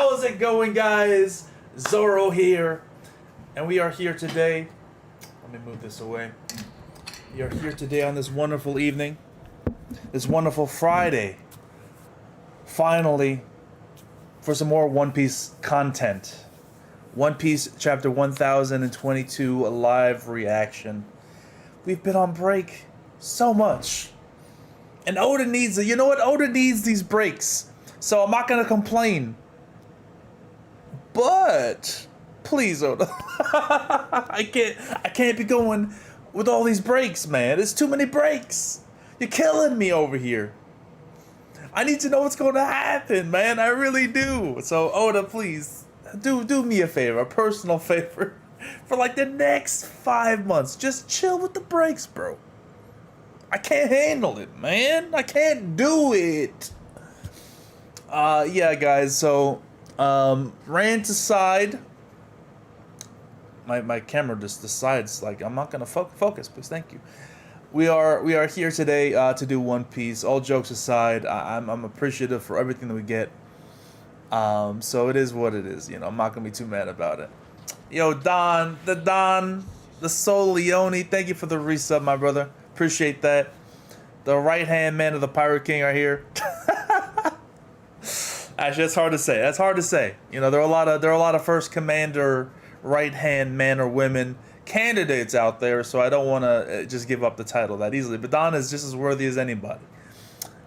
How's it going, guys? Zoro here, and we are here today. Let me move this away. We are here today on this wonderful evening, this wonderful Friday, finally, for some more One Piece content. One Piece Chapter 1022, a live reaction. We've been on break so much. And Oda needs it. You know what? Oda needs these breaks. So I'm not gonna complain. But please, Oda. I can't be going with all these breaks, man. There's too many breaks. You're killing me over here. I need to know what's gonna happen, man. I really do. So Oda, please do me a favor, a personal favor. For like the next 5 months, just chill with the breaks, bro. I can't handle it, man. I can't do it. Yeah, guys. So, rant aside, my camera just decides like I'm not gonna focus. Please, thank you. We are here today to do One Piece. All jokes aside, I'm appreciative for everything that we get. So it is what it is. You know, I'm not gonna be too mad about it. Yo, Don, the Soul Leone, thank you for the resub, my brother. Appreciate that. The right-hand man of the Pirate King are here. Actually, that's hard to say. That's hard to say. You know, there are a lot of First Commander right-hand man or women candidates out there, so I don't want to just give up the title that easily. But Don is just as worthy as anybody.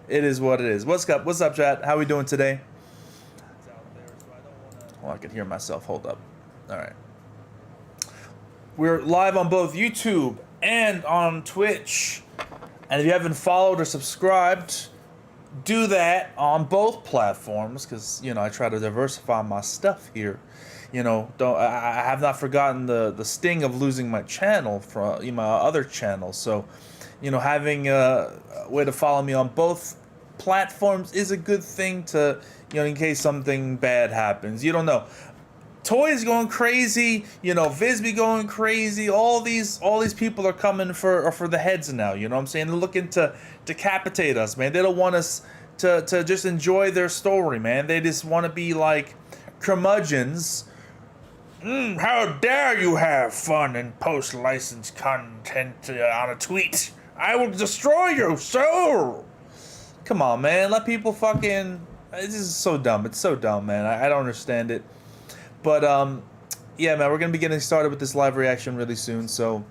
It is what it is. What's up? What's up, chat? How we doing today? Oh, I can hear myself. Hold up. All right. We're live on both YouTube and on Twitch. And if you haven't followed or subscribed, do that on both platforms, because, you know, I try to diversify my stuff here. You know, I have not forgotten the sting of losing my channel from my other channels. So, you know, having a way to follow me on both platforms is a good thing to, you know, in case something bad happens. You don't know. Toys going crazy, you know, Visby going crazy. All these people are coming for the heads now. You know what I'm saying? They're looking to decapitate us, man. They don't want us to just enjoy their story, man. They just want to be like curmudgeons. How dare you have fun and post licensed content on a tweet? I will destroy your soul. Come on, man. Let people fucking. This is so dumb. It's so dumb, man. I don't understand it. But, yeah, man, we're going to be getting started with this live reaction really soon. So,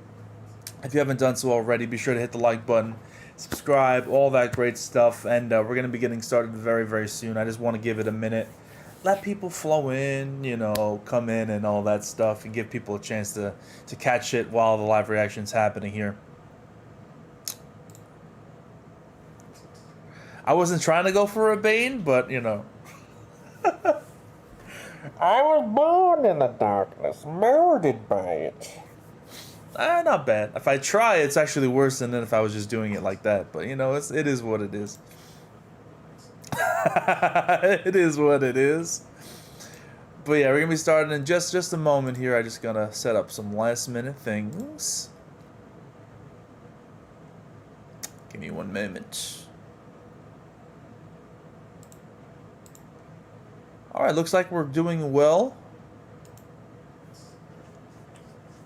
if you haven't done so already, be sure to hit the like button, subscribe, all that great stuff. And we're going to be getting started very, very soon. I just want to give it a minute. Let people flow in, you know, come in and all that stuff. And give people a chance to catch it while the live reaction's happening here. I wasn't trying to go for a Bane, but, you know. I was born in the darkness, molded by it. Not bad. If I try, it's actually worse than if I was just doing it like that. But, you know, it is what it is. It is what it is. But, yeah, we're going to be starting in just a moment here. I'm just going to set up some last-minute things. Give me 1 moment. Alright, looks like we're doing well.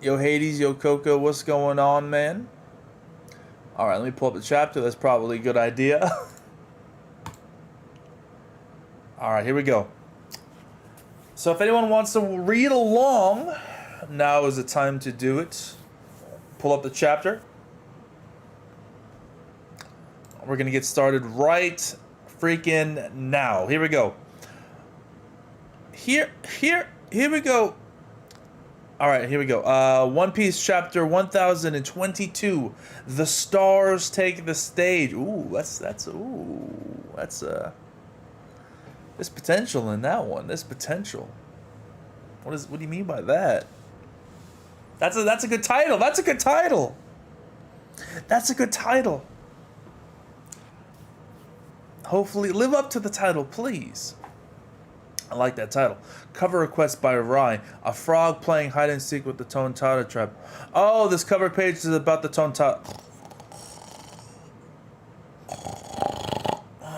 Yo Hades, yo Coco, what's going on, man? Alright, let me pull up the chapter. That's probably a good idea. Alright, here we go. So if anyone wants to read along, now is the time to do it. Pull up the chapter. We're going to get started right freaking now. Here we go. Here we go. All right, here we go. One Piece Chapter 1022. The stars take the stage. Ooh, that's there's potential in that one. There's potential. What do you mean by that? That's a good title. That's a good title. That's a good title. Hopefully, live up to the title, please. I like that title. Cover request by Rai. A frog playing hide and seek with the Tontada tribe. Oh, this cover page is about the Tontada.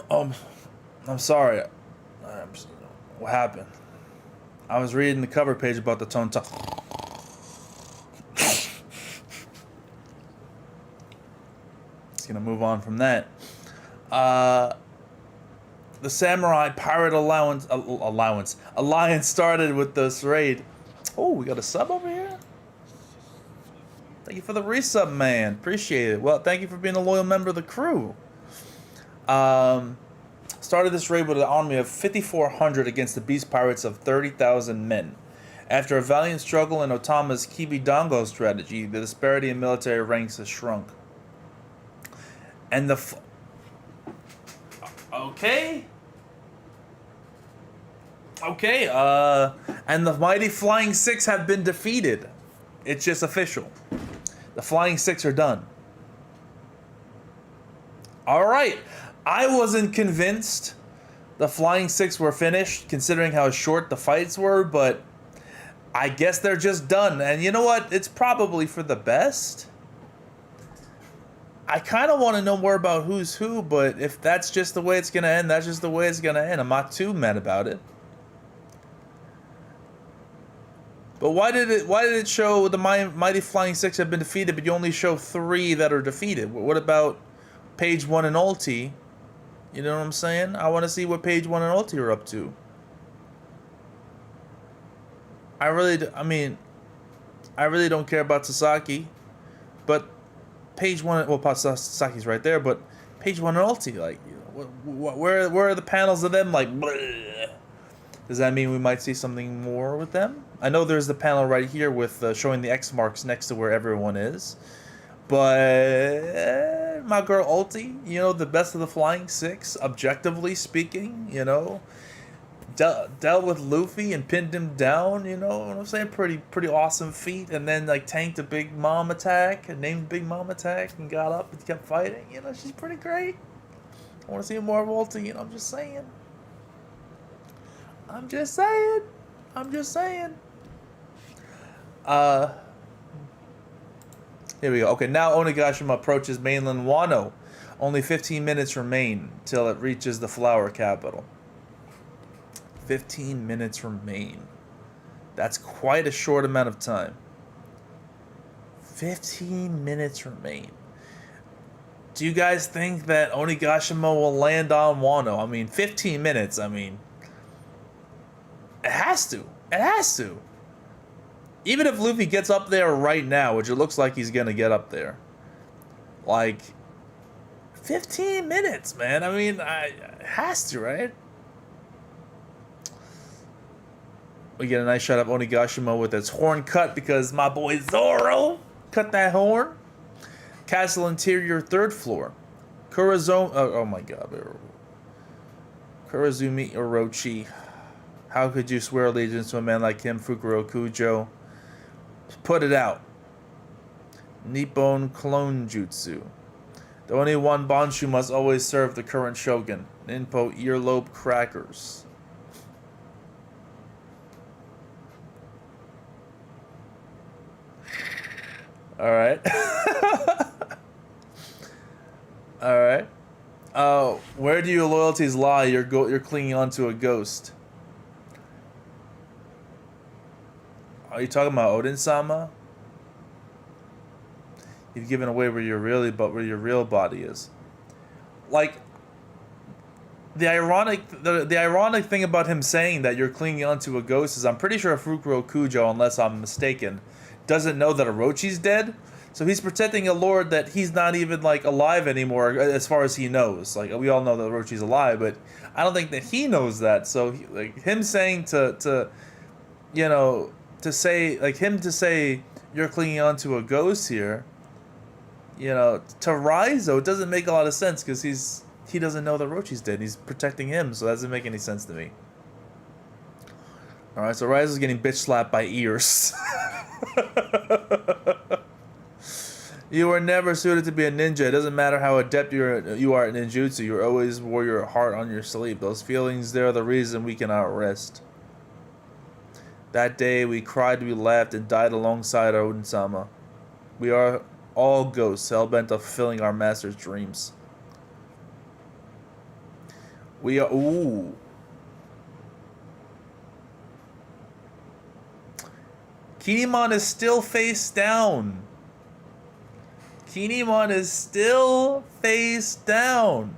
I'm sorry. What happened? I was reading the cover page about the Tonta. Just gonna move on from that. The Samurai Pirate Alliance started with this raid. Oh, we got a sub over here? Thank you for the resub, man. Appreciate it. Well, thank you for being a loyal member of the crew. Started this raid with an army of 5,400 against the Beast Pirates of 30,000 men. After a valiant struggle in Otama's Kibidango strategy, the disparity in military ranks has shrunk. And the... Okay. And the mighty Flying Six have been defeated. It's just official. The Flying Six are done. Alright. I wasn't convinced the Flying Six were finished, considering how short the fights were, but I guess they're just done. And you know what? It's probably for the best. I kind of want to know more about who's who, but if that's just the way it's going to end, that's just the way it's going to end. I'm not too mad about it. But why did it show the mighty Flying Six have been defeated, but you only show 3 that are defeated? What about Page 1 and Ulti? You know what I'm saying? I want to see what Page 1 and Ulti are up to. I really don't care about Sasaki, but Page 1, well, Sasaki's right there, but Page 1 and Ulti, like, where are the panels of them? Like, bleh. Does that mean we might see something more with them? I know there's the panel right here with showing the X marks next to where everyone is. But my girl Ulti, you know, the best of the Flying Six, objectively speaking, you know, dealt with Luffy and pinned him down, you know what I'm saying? Pretty awesome feat. And then, like, tanked a Big Mom attack and named Big Mom attack and got up and kept fighting. You know, she's pretty great. I want to see more of Ulti, you know, I'm just saying. Here we go. Okay, now Onigashima approaches mainland Wano. Only 15 minutes remain till it reaches the flower capital. 15 minutes remain. That's quite a short amount of time. 15 minutes remain. Do you guys think that Onigashima will land on Wano? I mean, 15 minutes, I mean... It has to. It has to. Even if Luffy gets up there right now, which it looks like he's going to get up there. Like, 15 minutes, man. I mean, it has to, right? We get a nice shot of Onigashima with its horn cut because my boy Zoro cut that horn. Castle interior, 3rd floor. Kurazumi... Oh my god. Kurazumi Orochi. How could you swear allegiance to a man like him, Fukuro Kujo? Put it out. Nippon Clone Jutsu. The only one Bonshu must always serve the current shogun. Ninpo earlobe crackers. Alright. Alright. Where do your loyalties lie? You're clinging onto a ghost. Are you talking about Odin-sama? You've given away where your real body is. Like, the ironic thing about him saying that you're clinging onto a ghost is I'm pretty sure Fukuro Kujo, unless I'm mistaken, doesn't know that Orochi's dead. So he's protecting a lord that he's not even, like, alive anymore as far as he knows. Like, we all know that Orochi's alive, but I don't think that he knows that. So him saying to you know, to say you're clinging onto a ghost here, you know, to Raizo, it doesn't make a lot of sense because he doesn't know that Orochi's dead. He's protecting him, so that doesn't make any sense to me. Alright, so Raizo's getting bitch slapped by ears. You were never suited to be a ninja. It doesn't matter how adept you are at ninjutsu. You always wore your heart on your sleeve. Those feelings, they're the reason we cannot rest. That day, we cried, we laughed, and died alongside Odin-sama. We are all ghosts, hell-bent on fulfilling our master's dreams. We are... Ooh. Kinemon is still face down. Kinemon is still face down.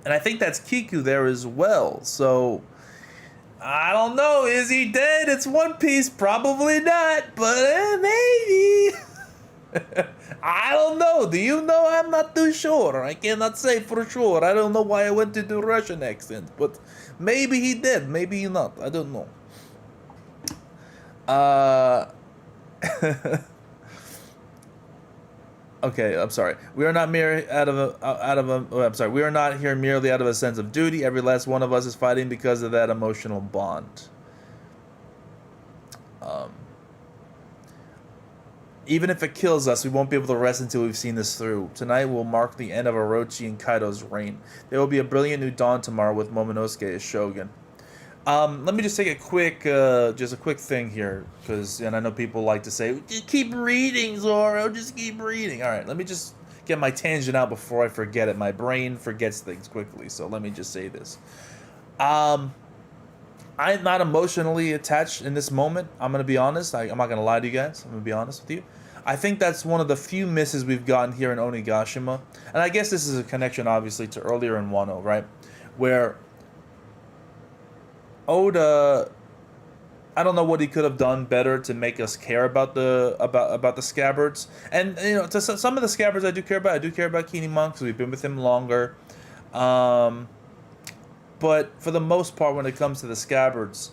And I think that's Kiku there as well. So, I don't know. Is he dead? It's One Piece. Probably not. But maybe. I don't know. Do you know? I'm not too sure. I cannot say for sure. I don't know why I went into Russian accent. But maybe he did. Maybe he not. I don't know. Okay, I'm sorry. We are not mere we are not here merely out of a sense of duty. Every last one of us is fighting because of that emotional bond. Even if it kills us, we won't be able to rest until we've seen this through. Tonight will mark the end of Orochi and Kaido's reign. There will be a brilliant new dawn tomorrow with Momonosuke as shogun. Let me just take a quick thing here, and I know people like to say, just keep reading, Zoro, just keep reading. All right, let me just get my tangent out before I forget it. My brain forgets things quickly, so let me just say this. I'm not emotionally attached in this moment. I'm going to be honest. I'm not going to lie to you guys. I'm going to be honest with you. I think that's one of the few misses we've gotten here in Onigashima. And I guess this is a connection, obviously, to earlier in Wano, right? Where Oda, I don't know what he could have done better to make us care about the scabbards. And, you know, to some of the scabbards I do care about. I do care about Kinemon because we've been with him longer. But for the most part, when it comes to the scabbards,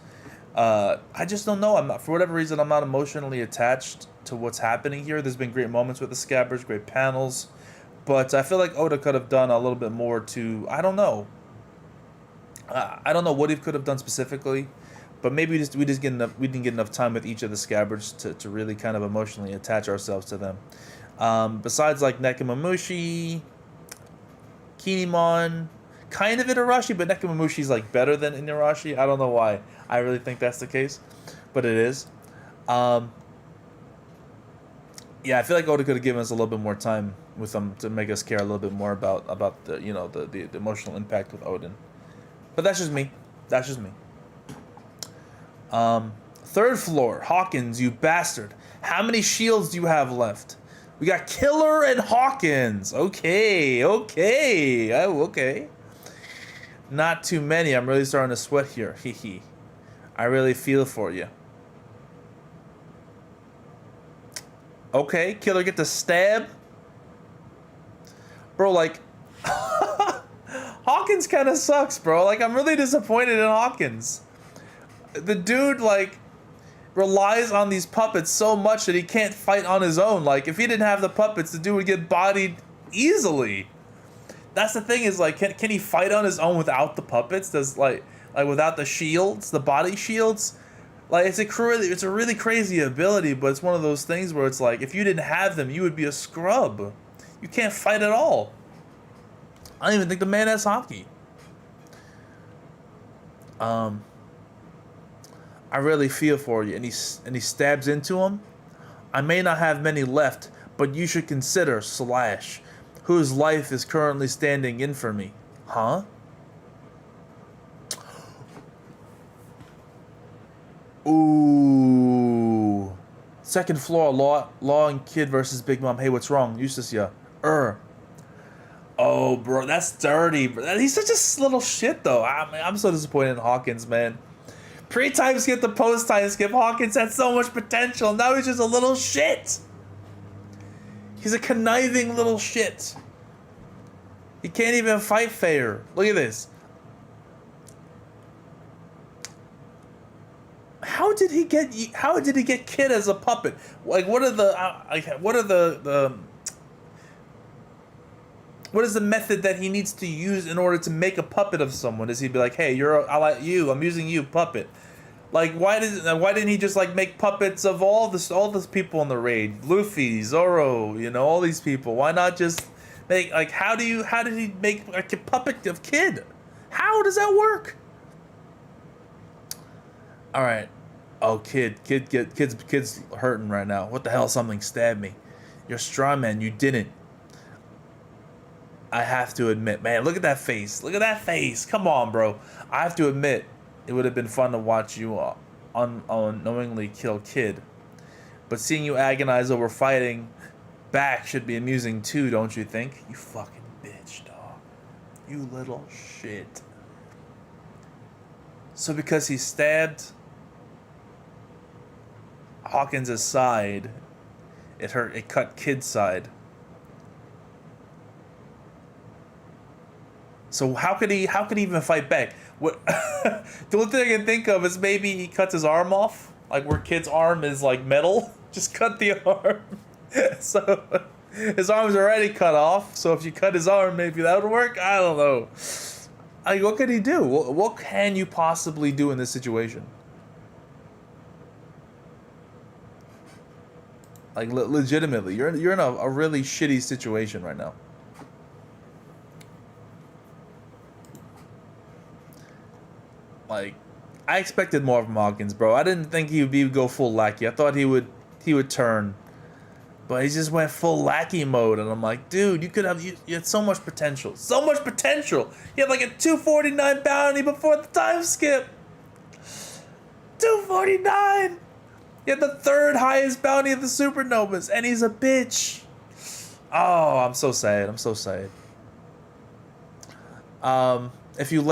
I just don't know. For whatever reason, I'm not emotionally attached to what's happening here. There's been great moments with the scabbards, great panels, but I feel like Oda could have done a little bit more to, I don't know. I don't know what he could have done specifically, but maybe we didn't get enough time with each of the scabbards to really kind of emotionally attach ourselves to them. Besides like Nekomamushi, Kinemon, kind of Itarashi, but Nekomamushi's like better than Itarashi. I don't know why. I really think that's the case, but it is. Yeah, I feel like Oda could have given us a little bit more time with them to make us care a little bit more about the, you know, the emotional impact with Oden. But that's just me. That's just me. Third floor, Hawkins, you bastard. How many shields do you have left? We got Killer and Hawkins. Okay. Oh, okay. Not too many. I'm really starting to sweat here. Hee. I really feel for you. Okay, Killer get the stab. Bro, like, Hawkins kind of sucks, bro. Like, I'm really disappointed in Hawkins. The dude, like, relies on these puppets so much that he can't fight on his own. Like, if he didn't have the puppets, the dude would get bodied easily. That's the thing is, like, can he fight on his own without the puppets? Does, like without the shields, the body shields? Like, it's a really crazy ability, but it's one of those things where it's like, if you didn't have them, you would be a scrub. You can't fight at all. I don't even think the man has hockey. I really feel for you. And he stabs into him. I may not have many left, but you should consider Slash, whose life is currently standing in for me. Huh? Ooh. Second floor, Law and Kid versus Big Mom. Hey, what's wrong? Eustace, yeah. Oh, bro, that's dirty. Bro. He's such a little shit, though. I'm so disappointed in Hawkins, man. Pre-time skip to post-time skip. Hawkins had so much potential. Now he's just a little shit. He's a conniving little shit. He can't even fight fair. Look at this. How did he get Kid as a puppet? Like, what is the method that he needs to use in order to make a puppet of someone? Does he be like, hey, I like you, I'm using you, puppet? Like, why didn't he just like make puppets of all this people in the raid? Luffy, Zoro, you know, all these people. Why not just make, like, how did he make like a puppet of Kid? How does that work? All right. Oh, kid's hurting right now. What the hell? Something stabbed me. You're strong, man. You didn't. I have to admit, man. Look at that face. Look at that face. Come on, bro. I have to admit, It would have been fun to watch you unknowingly kill Kid. But seeing you agonize over fighting back should be amusing too, don't you think? You fucking bitch, dog. You little shit. So because he stabbed Hawkins' side, it cut Kid's side. So how could he even fight back? What the only thing I can think of is maybe he cuts his arm off, like where Kid's arm is like metal. Just cut the arm. So his arm's already cut off. So if you cut his arm, maybe that would work. I don't know. Like, what could he do? What can you possibly do in this situation? Like, legitimately, you're in a really shitty situation right now. Like, I expected more from Hawkins, bro. I didn't think he would go full lackey. I thought he would turn, but he just went full lackey mode, and I'm like, dude, you had so much potential, so much potential. He had like a 249 bounty before the time skip. 249. He had the third highest bounty of the supernovas, and he's a bitch. Oh, I'm so sad. I'm so sad. If you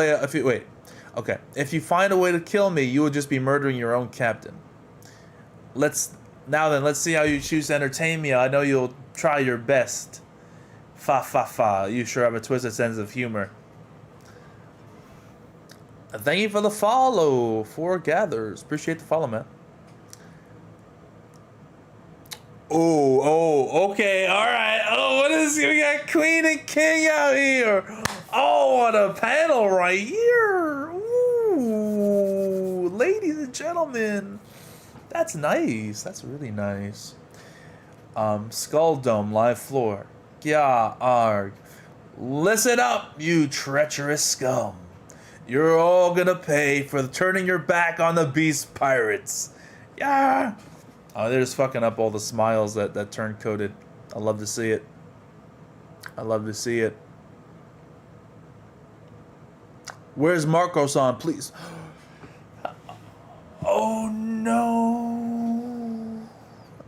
find a way to kill me, you will just be murdering your own captain. Let's see how you choose to entertain me. I know you'll try your best. Fa. You sure have a twisted sense of humor. Thank you for the follow. 4 gathers. Appreciate the follow, man. Oh, okay, all right. Oh, what is we got Queen and King out here. Oh, what a panel right here. Ooh, ladies and gentlemen. That's nice. That's really nice. Skull Dome live floor. Yeah, arg. Listen up, you treacherous scum. You're all gonna pay for turning your back on the Beast Pirates. Yeah. Oh, they're just fucking up all the smiles that turn coded. I love to see it. I love to see it. Where's Marco-san, please? Oh no.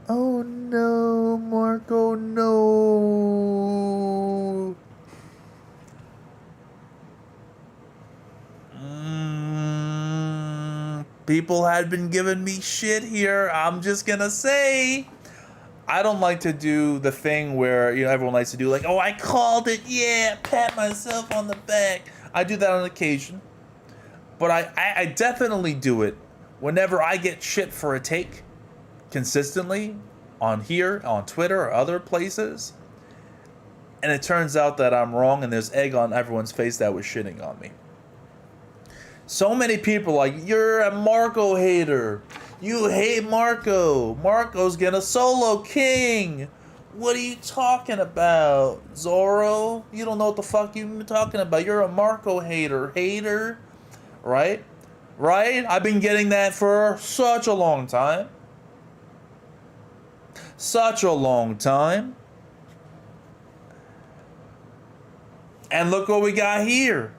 Oh no, Marco, no. People had been giving me shit here. I'm just gonna say, I don't like to do the thing where, everyone likes to do like, oh, I called it, yeah, pat myself on the back. I do that on occasion. But I definitely do it whenever I get shit for a take consistently on here, on Twitter, or other places. And it turns out that I'm wrong and there's egg on everyone's face that was shitting on me. So many people like, you're a Marco hater. You hate Marco. Marco's gonna solo king. What are you talking about, Zoro? You don't know what the fuck you've been talking about. You're a Marco hater. Hater? Right? Right? I've been getting that for such a long time. Such a long time. And look what we got here.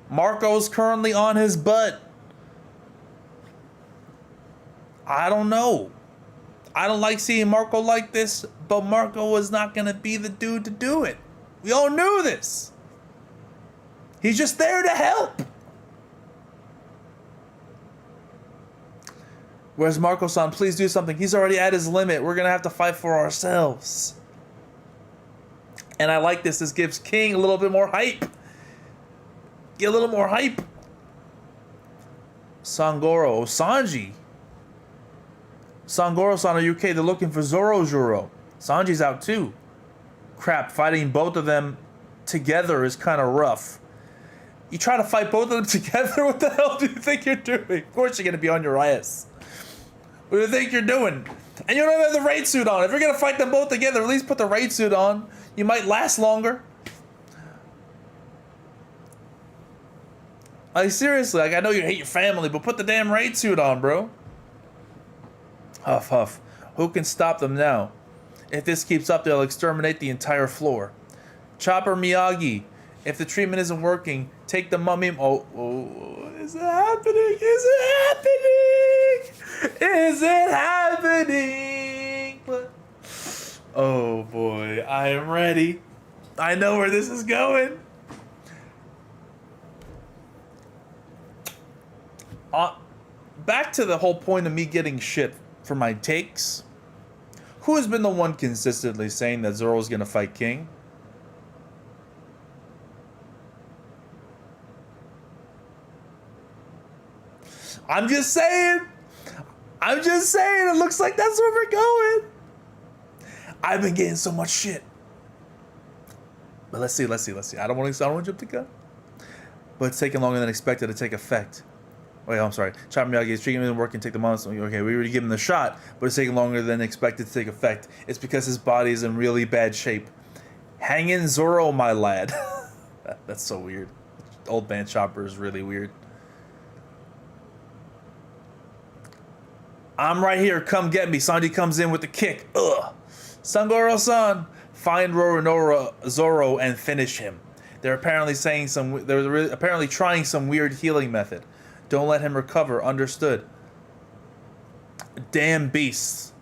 Marco's currently on his butt. I don't know. I don't like seeing Marco like this, but Marco was not going to be the dude to do it. We all knew this. He's just there to help. Where's Marco-san? Please do something. He's already at his limit. We're going to have to fight for ourselves. And I like this. This gives King a little bit more hype. Get a little more hype. Sangoro. Sanji. Sangoro-san, are you okay? They're looking for Zoro. Sanji's out too. Crap, fighting both of them together is kind of rough. You try to fight both of them together? What the hell do you think you're doing? Of course you're going to be on your ass. What do you think you're doing? And you don't have the raid suit on. If you're going to fight them both together, at least put the raid suit on. You might last longer. Like, seriously, like, I know you hate your family, but put the damn raid suit on, bro. Huff, huff. Who can stop them now? If this keeps up, they'll exterminate the entire floor. Chopper Miyagi, If the treatment isn't working, take the mummy. Oh, is it happening? Is it happening? Is it happening? Oh boy, I am ready. I know where this is going. Back to the whole point of me getting shit for my takes. Who has been the one consistently saying that Zoro's gonna fight King? I'm just saying. It looks like that's where we're going. I've been getting so much shit. But let's see. I don't want to jump the gun. But it's taking longer than expected to take effect. Wait, I'm sorry. Chopper Miyagi's treatment isn't working. Take the monster. Okay, we already gave him the shot, but it's taking longer than expected to take effect. It's because his body is in really bad shape. Hang in, Zoro, my lad. That's so weird. Old man Chopper is really weird. I'm right here. Come get me. Sanji comes in with the kick. Ugh. Sangoro-san, find Roronoa Zoro and finish him. They're apparently trying some weird healing method. Don't let him recover. Understood. Damn beasts.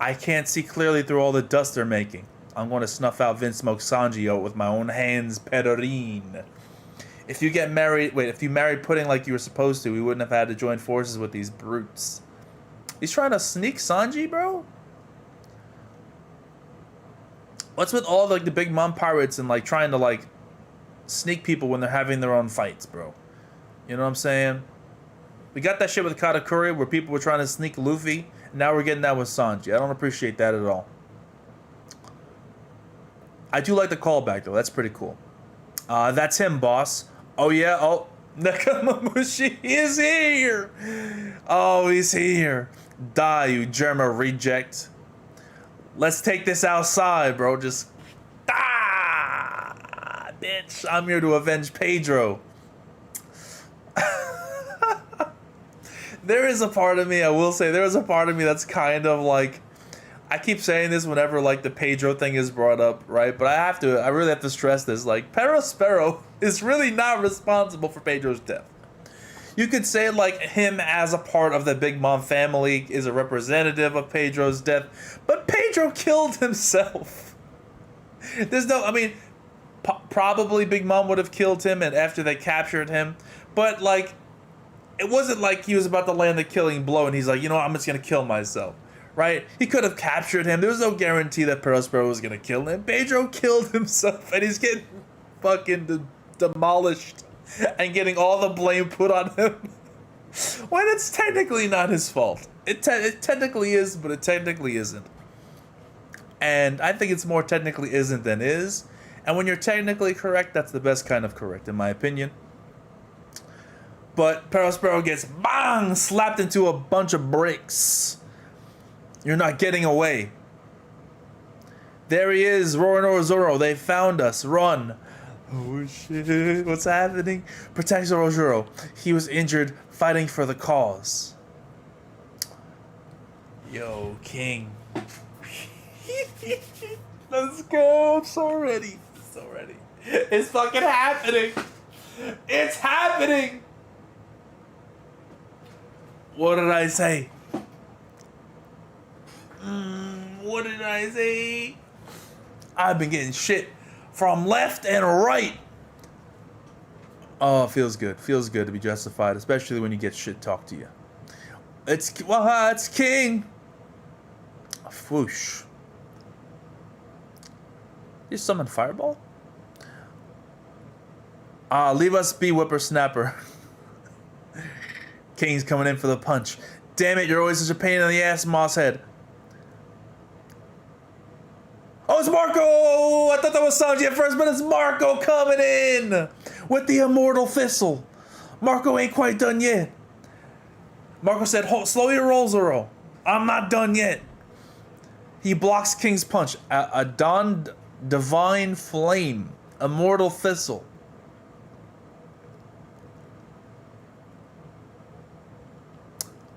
I can't see clearly through all the dust they're making. I'm going to snuff out Vince Smoke Sanji out with my own hands, Perrine. If you married Pudding like you were supposed to, we wouldn't have had to join forces with these brutes. He's trying to sneak Sanji, bro? What's with all the big mom pirates and trying to sneak people when they're having their own fights, bro? You know what I'm saying? We got that shit with Katakuri where people were trying to sneak Luffy. And now we're getting that with Sanji. I don't appreciate that at all. I do like the callback though. That's pretty cool. That's him, boss. Oh yeah. Oh, Nakamamushi is here. Oh, he's here. Die, you Germa reject. Let's take this outside, bro. Just bitch. I'm here to avenge Pedro. There is a part of me, I will say, there is a part of me that's kind of I keep saying this whenever the Pedro thing is brought up, right? But I really have to stress this. Perospero is really not responsible for Pedro's death. You could say him as a part of the Big Mom family is a representative of Pedro's death, but Pedro killed himself. There's no, probably Big Mom would have killed him and after they captured him, but it wasn't like he was about to land the killing blow and he's like, you know what, I'm just gonna kill myself, right? He could have captured him. There was no guarantee that Perospero was gonna kill him. Pedro killed himself and he's getting fucking demolished and getting all the blame put on him when it's technically not his fault. It technically is, but it technically isn't. And I think it's more technically isn't than is. And when you're technically correct, that's the best kind of correct, in my opinion. But Perospero gets bang slapped into a bunch of bricks. You're not getting away. There he is, Roronoa Zoro. They found us. Run. Oh shit, what's happening? Protect Zoro. He was injured fighting for the cause. Yo, King. Let's go. I'm so ready. It's fucking happening. It's happening. What did I say? What did I say? I've been getting shit from left and right. Oh, it feels good. Feels good to be justified, especially when you get shit talked to you. It's King. Whoosh. You summon Fireball? Leave us be, whippersnapper. King's coming in for the punch. Damn it, you're always such a pain in the ass, Mosshead. Oh, it's Marco! I thought that was Sanji at first, but it's Marco coming in with the Immortal Thistle. Marco ain't quite done yet. Marco said, slow your roll, Zoro. I'm not done yet. He blocks King's punch. A Divine Flame. Immortal Thistle.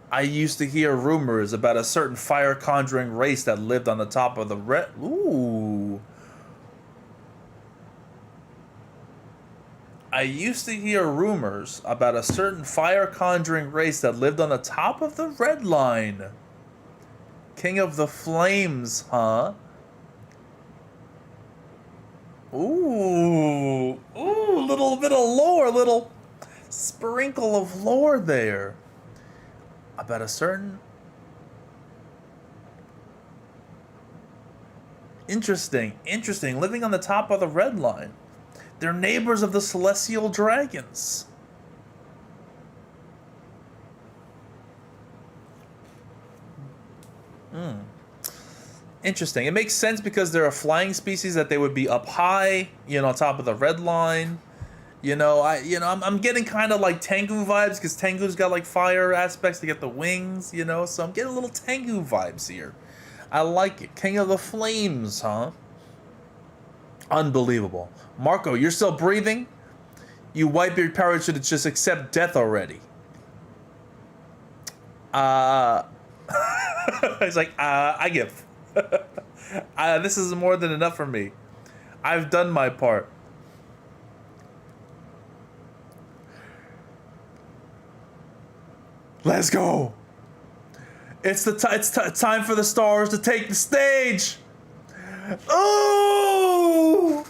I used to hear rumors about a certain fire conjuring race that lived on the top of the Ooh. I used to hear rumors about a certain fire conjuring race that lived on the top of the red line. King of the Flames, huh? Ooh, little bit of lore, little sprinkle of lore there. About a certain... Interesting, living on the top of the red line. They're neighbors of the celestial dragons. Interesting. It makes sense because they're a flying species that they would be up high, you know, on top of the red line. I'm getting kind of like Tengu vibes because Tengu's got like fire aspects to get the wings, you know. So I'm getting a little Tengu vibes here. I like it. King of the Flames, huh? Unbelievable. Marco, you're still breathing? You whitebeard parrot should just accept death already. He's like, I give. This is more than enough for me. I've done my part. Let's go. It's time for the stars to take the stage. Oh,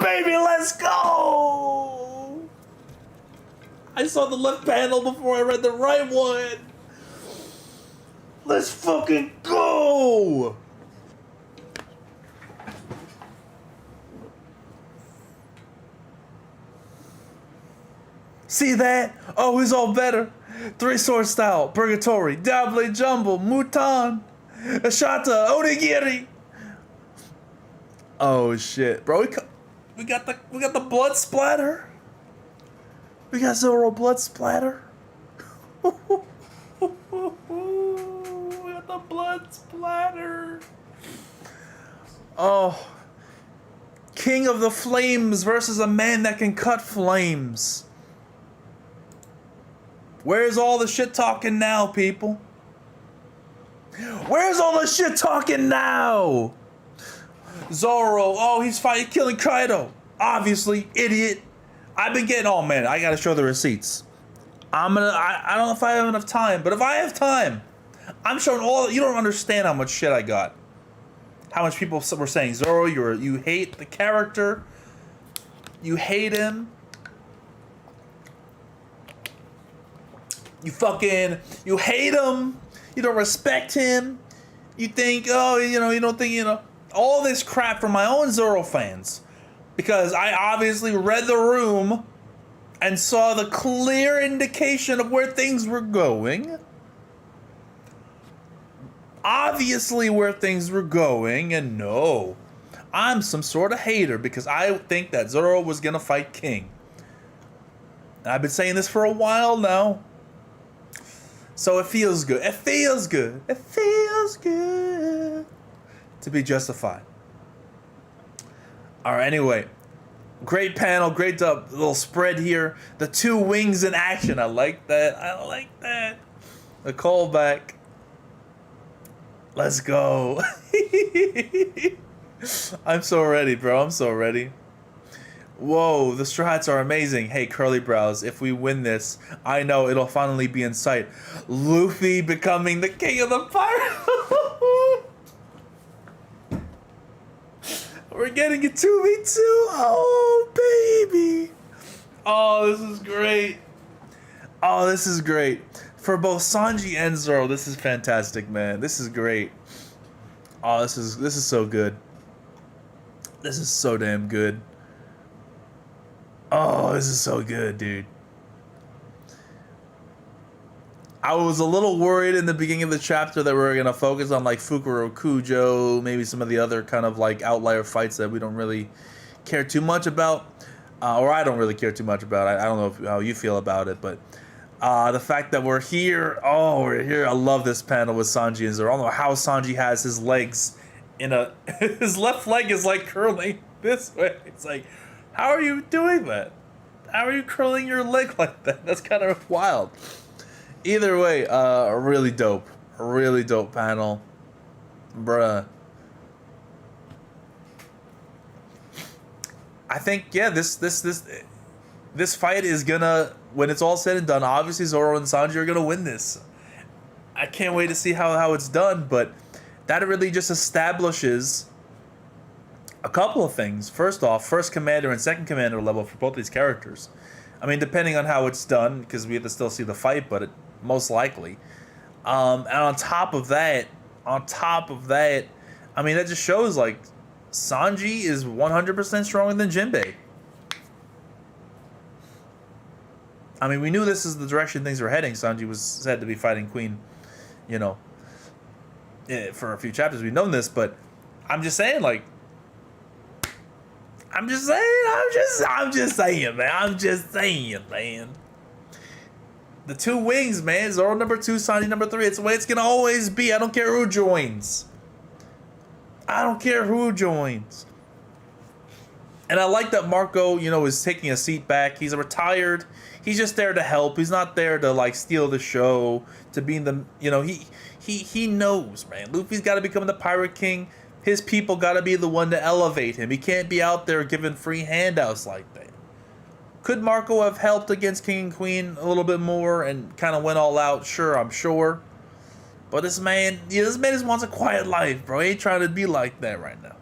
baby, let's go. I saw the left panel before I read the right one. Let's fucking go. See that? Oh, he's all better. Three sword style, Purgatory, Double Jumble, Mutan, Ashata, Onigiri. Oh shit, bro! We got the blood splatter. We got Zoro blood splatter. We got the blood splatter. Oh, King of the Flames versus a man that can cut flames. Where's all the shit talking now, people? Where's all the shit talking now? Zoro, oh, he's killing Kaido. Obviously, idiot. I've been getting, oh man, I gotta show the receipts. I don't know if I have enough time, but if I have time, I'm showing all, you don't understand how much shit I got. How much people were saying, Zoro, you hate the character. You hate him. You hate him. You don't respect him. You think, you don't think, all this crap from my own Zoro fans. Because I obviously read the room and saw the clear indication of where things were going. Obviously where things were going, and no, I'm some sort of hater because I think that Zoro was gonna fight King. And I've been saying this for a while now. So it feels good. It feels good. It feels good to be justified. All right, anyway. Great panel, great little spread here. The two wings in action. I like that. I like that. The callback. Let's go. I'm so ready, bro. I'm so ready. Whoa, the strats are amazing. Hey, Curly Brows, if we win this, I know it'll finally be in sight. Luffy becoming the king of the pirates. We're getting a 2v2. Oh, baby. Oh, this is great. Oh, this is great. For both Sanji and Zoro, this is fantastic, man. This is great. Oh, this is so good. This is so damn good. Oh, this is so good, dude. I was a little worried in the beginning of the chapter that we were going to focus on like Fukuro Kujo, maybe some of the other kind of like outlier fights that we don't really care too much about. Or I don't really care too much about. I don't know how you feel about it, but the fact that we're here, I love this panel with Sanji and Zoro. I don't know how Sanji has his legs his left leg is like curling this way. It's like, how are you doing that? How are you curling your leg like that? That's kind of wild. Either way, a really dope panel, bruh. I think yeah, this fight is gonna, when it's all said and done, obviously Zoro and Sanji are gonna win this. I can't wait to see how it's done, but that really just establishes a couple of things. First off, first commander and second commander level for both these characters. I mean, depending on how it's done, because we have to still see the fight, but most likely. And on top of that, I mean, that just shows like Sanji is 100% stronger than Jinbei. I mean, we knew this is the direction things were heading. Sanji was said to be fighting Queen, you know, for a few chapters. We've known this, but I'm just saying, like, I'm just saying, man. The two wings, man. Zoro number 2, Sanji number 3. It's the way it's gonna always be. I don't care who joins. And I like that Marco, you know, is taking a seat back. He's retired. He's just there to help. He's not there to like steal the show, to be the, you know, he knows, man. Luffy's got to become the Pirate King. His people got to be the one to elevate him. He can't be out there giving free handouts like that. Could Marco have helped against King and Queen a little bit more and kind of went all out? Sure, I'm sure. But this man just wants a quiet life, bro. He ain't trying to be like that right now.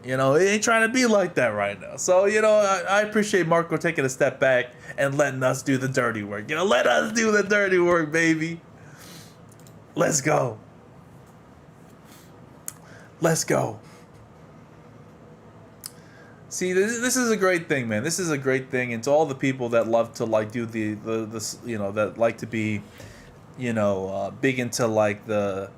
You know, he ain't trying to be like that right now. So, you know, I appreciate Marco taking a step back and letting us do the dirty work. You know, let us do the dirty work, baby. Let's go. Let's go. See, this is a great thing, man. This is a great thing. And to all the people that love to, like, do the you know, that like to be, you know, big into, like, the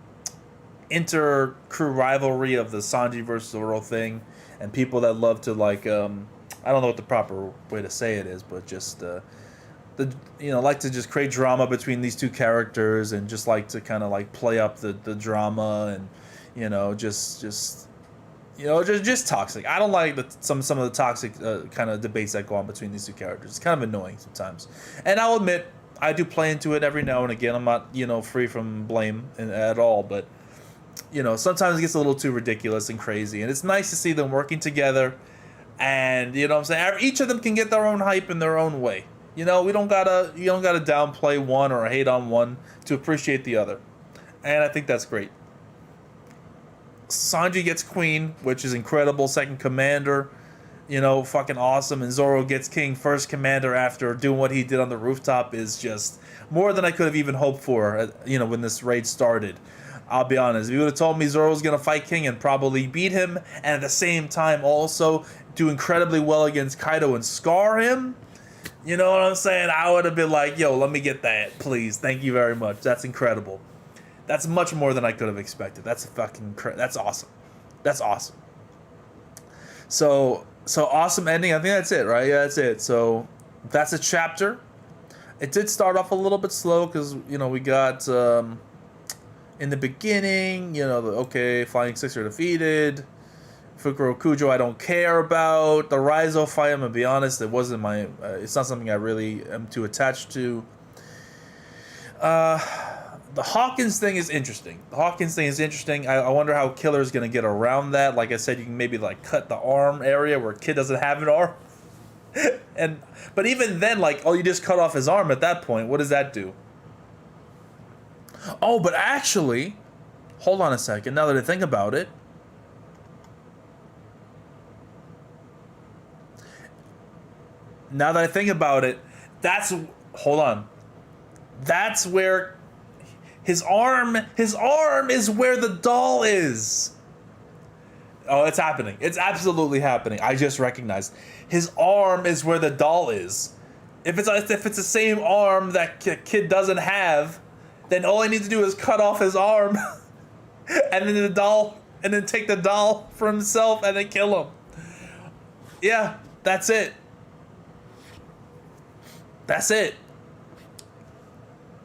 inter-crew rivalry of the Sanji versus Zoro thing, and people that love to, like, I don't know what the proper way to say it is, but just like to just create drama between these two characters, and just like to kind of like play up the drama, and you know, just toxic. I don't like some of the toxic kind of debates that go on between these two characters. It's kind of annoying sometimes, and I'll admit I do play into it every now and again. I'm not, you know, free from blame at all, but you know, sometimes it gets a little too ridiculous and crazy, and it's nice to see them working together, and you know what I'm saying, each of them can get their own hype in their own way. You know, you don't gotta downplay one or hate on one to appreciate the other, and I think that's great. Sanji gets Queen, which is incredible, second commander, you know, fucking awesome, and Zoro gets King, first commander, after doing what he did on the rooftop, is just more than I could have even hoped for, you know, when this raid started. I'll be honest, if you would have told me Zoro was going to fight King and probably beat him, and at the same time also do incredibly well against Kaido and scar him, you know what I'm saying? I would have been like, yo, let me get that, please. Thank you very much. That's incredible. That's much more than I could have expected. That's that's awesome. That's awesome. So awesome ending. I think that's it, right? Yeah, that's it. So that's a chapter. It did start off a little bit slow because, you know, we got... in the beginning, you know, Flying Six are defeated. Fukuro Kujo, I don't care about. The Raizo fight, I'm gonna be honest, it wasn't my. It's not something I really am too attached to. The Hawkins thing is interesting. I wonder how Killer's gonna get around that. Like I said, you can maybe like cut the arm area where Kid doesn't have an arm. But even then, like, you just cut off his arm at that point. What does that do? Oh, but actually, hold on a second. Now that I think about it, hold on. That's where his arm is where the doll is. Oh, it's happening. It's absolutely happening. I just recognized. His arm is where the doll is. If it's the same arm that Kid doesn't have, then all I need to do is cut off his arm, and then take the doll for himself, and then kill him. Yeah, that's it.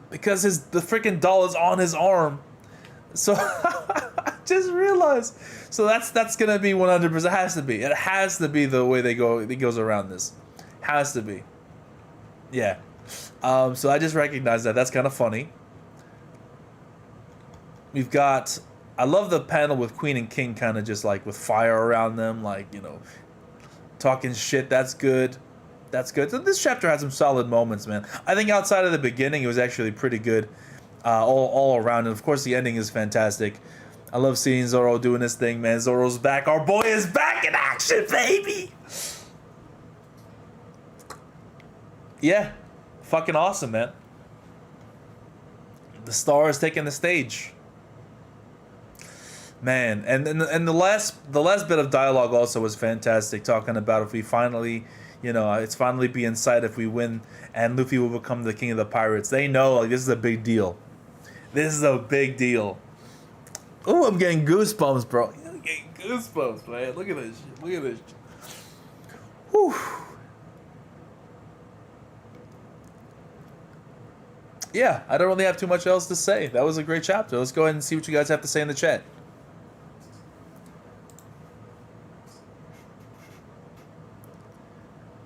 Because the freaking doll is on his arm. So I just realized. So that's gonna be 100%. It has to be. It has to be the way it goes around this. Has to be. Yeah. So I just recognized that. That's kind of funny. We've got, I love the panel with Queen and King kind of just like with fire around them, like, you know, talking shit. That's good. That's good. So this chapter had some solid moments, man. I think outside of the beginning, it was actually pretty good, all around. And of course, the ending is fantastic. I love seeing Zoro doing this thing, man. Zoro's back. Our boy is back in action, baby. Yeah, fucking awesome, man. The star is taking the stage, man. And the last bit of dialogue also was fantastic, talking about if we finally, it's finally be in sight if we win, and Luffy will become the king of the pirates. They know, like, this is a big deal. This is a big deal. Oh, I'm getting goosebumps, bro. I'm getting goosebumps, man. Look at this shit. Look at this shit. Whew. Yeah, I don't really have too much else to say. That was a great chapter. Let's go ahead and see what you guys have to say in the chat.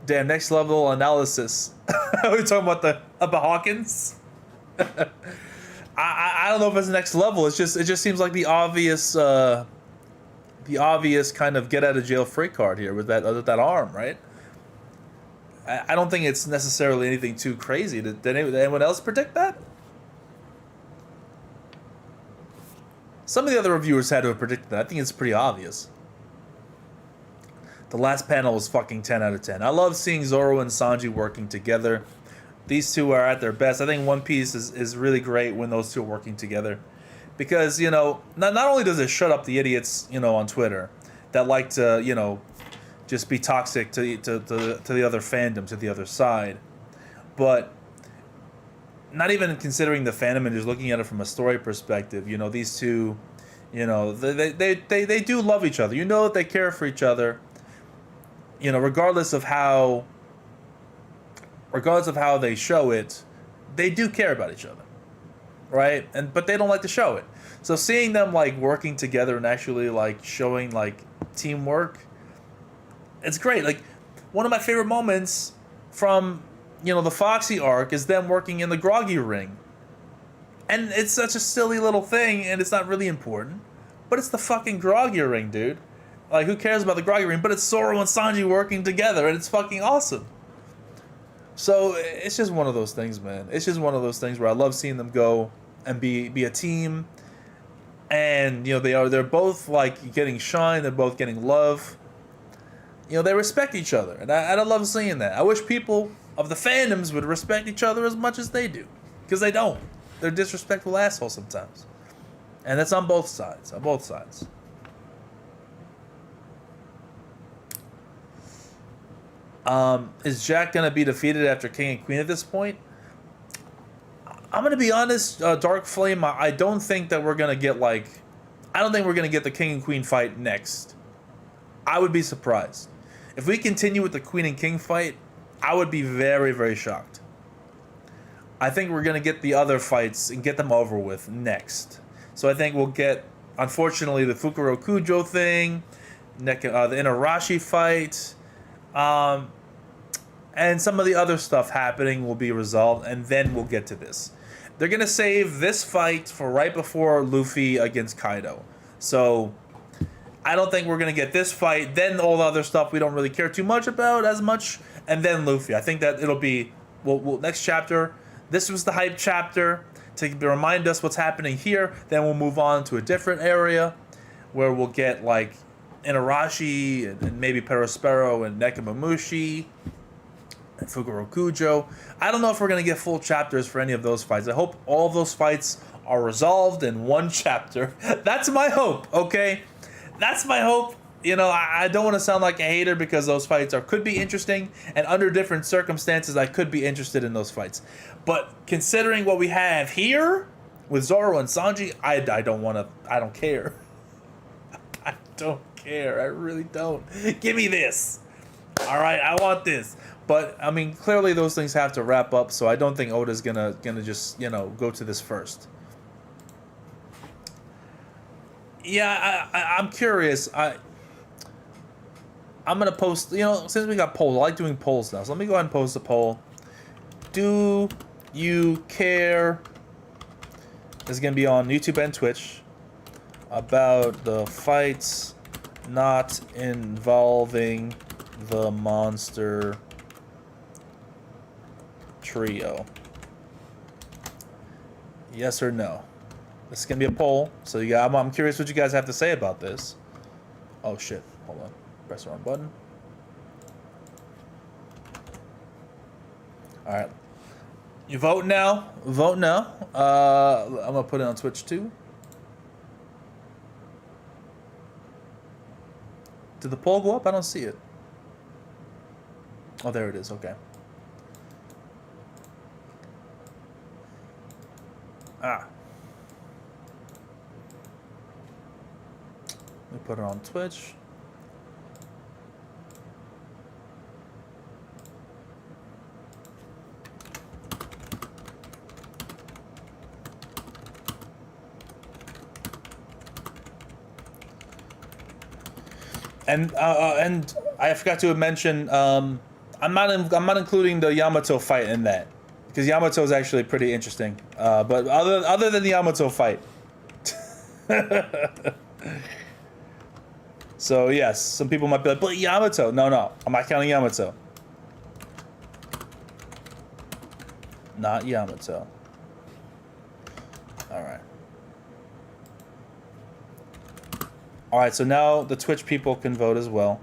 Damn, next level analysis. Are we talking about the Hawkins? I don't know if it's next level. It just seems like the obvious kind of get out of jail free card here with that arm, right? I don't think it's necessarily anything too crazy. Did anyone else predict that? Some of the other reviewers had to have predicted that. I think it's pretty obvious. The last panel was fucking 10 out of 10. I love seeing Zoro and Sanji working together. These two are at their best. I think One Piece is really great when those two are working together. Because, not only does it shut up the idiots, on Twitter that like to, just be toxic to the other fandom, to the other side, but not even considering the fandom and just looking at it from a story perspective, these two, they do love each other. That they care for each other, regardless of how they show it, they do care about each other, right? But they don't like to show it. So seeing them like working together and actually like showing like teamwork, it's great. Like, one of my favorite moments from, the Foxy arc is them working in the Groggy Ring. And it's such a silly little thing, and it's not really important. But it's the fucking Groggy Ring, dude. Like, who cares about the Groggy Ring? But it's Zoro and Sanji working together, and it's fucking awesome. So, it's just one of those things, man. It's just one of those things where I love seeing them go and be a team. And, they're both, like, getting shine. They're both getting love. They respect each other, and I love seeing that. I wish people of the fandoms would respect each other as much as they do, because they don't. They're disrespectful assholes sometimes, and that's on both sides. On both sides. Is Jack gonna be defeated after King and Queen at this point? I'm gonna be honest, Dark Flame. I don't think that we're gonna get I don't think we're gonna get the King and Queen fight next. I would be surprised. If we continue with the Queen and King fight, I would be very, very shocked. I think we're going to get the other fights and get them over with next. So I think we'll get, unfortunately, the Fukuro Kujo thing, the Inarashi fight, and some of the other stuff happening will be resolved, and then we'll get to this. They're going to save this fight for right before Luffy against Kaido. So I don't think we're going to get this fight, then all the other stuff we don't really care too much about as much, and then Luffy. I think that it'll be, next chapter, this was the hype chapter to remind us what's happening here, then we'll move on to a different area where we'll get, like, Inarashi and maybe Perospero and Nekomamushi and Fukuro Kujo. I don't know if we're going to get full chapters for any of those fights. I hope all of those fights are resolved in one chapter. That's my hope, okay? That's my hope. I don't want to sound like a hater because those fights could be interesting, and under different circumstances, I could be interested in those fights. But considering what we have here with Zoro and Sanji, I don't care. I don't care. I really don't. Give me this. All right, I want this. But I mean, clearly those things have to wrap up, so I don't think Oda's gonna just go to this first. Yeah, I'm curious. I'm gonna post. Since we got polls, I like doing polls now. So let me go ahead and post a poll. Do you care? This is gonna be on YouTube and Twitch about the fights not involving the monster trio? Yes or no? This is gonna be a poll, so I'm curious what you guys have to say about this. Oh shit! Hold on, press the wrong button. All right, you vote now. Vote now. I'm gonna put it on Twitch too. Did the poll go up? I don't see it. Oh, there it is. Okay. Ah. Let me put it on Twitch. And I forgot to mention, I'm not including the Yamato fight in that, because Yamato is actually pretty interesting. But other than the Yamato fight. So yes, some people might be like, but Yamato. No, I'm not counting Yamato. Not Yamato. All right, so now the Twitch people can vote as well.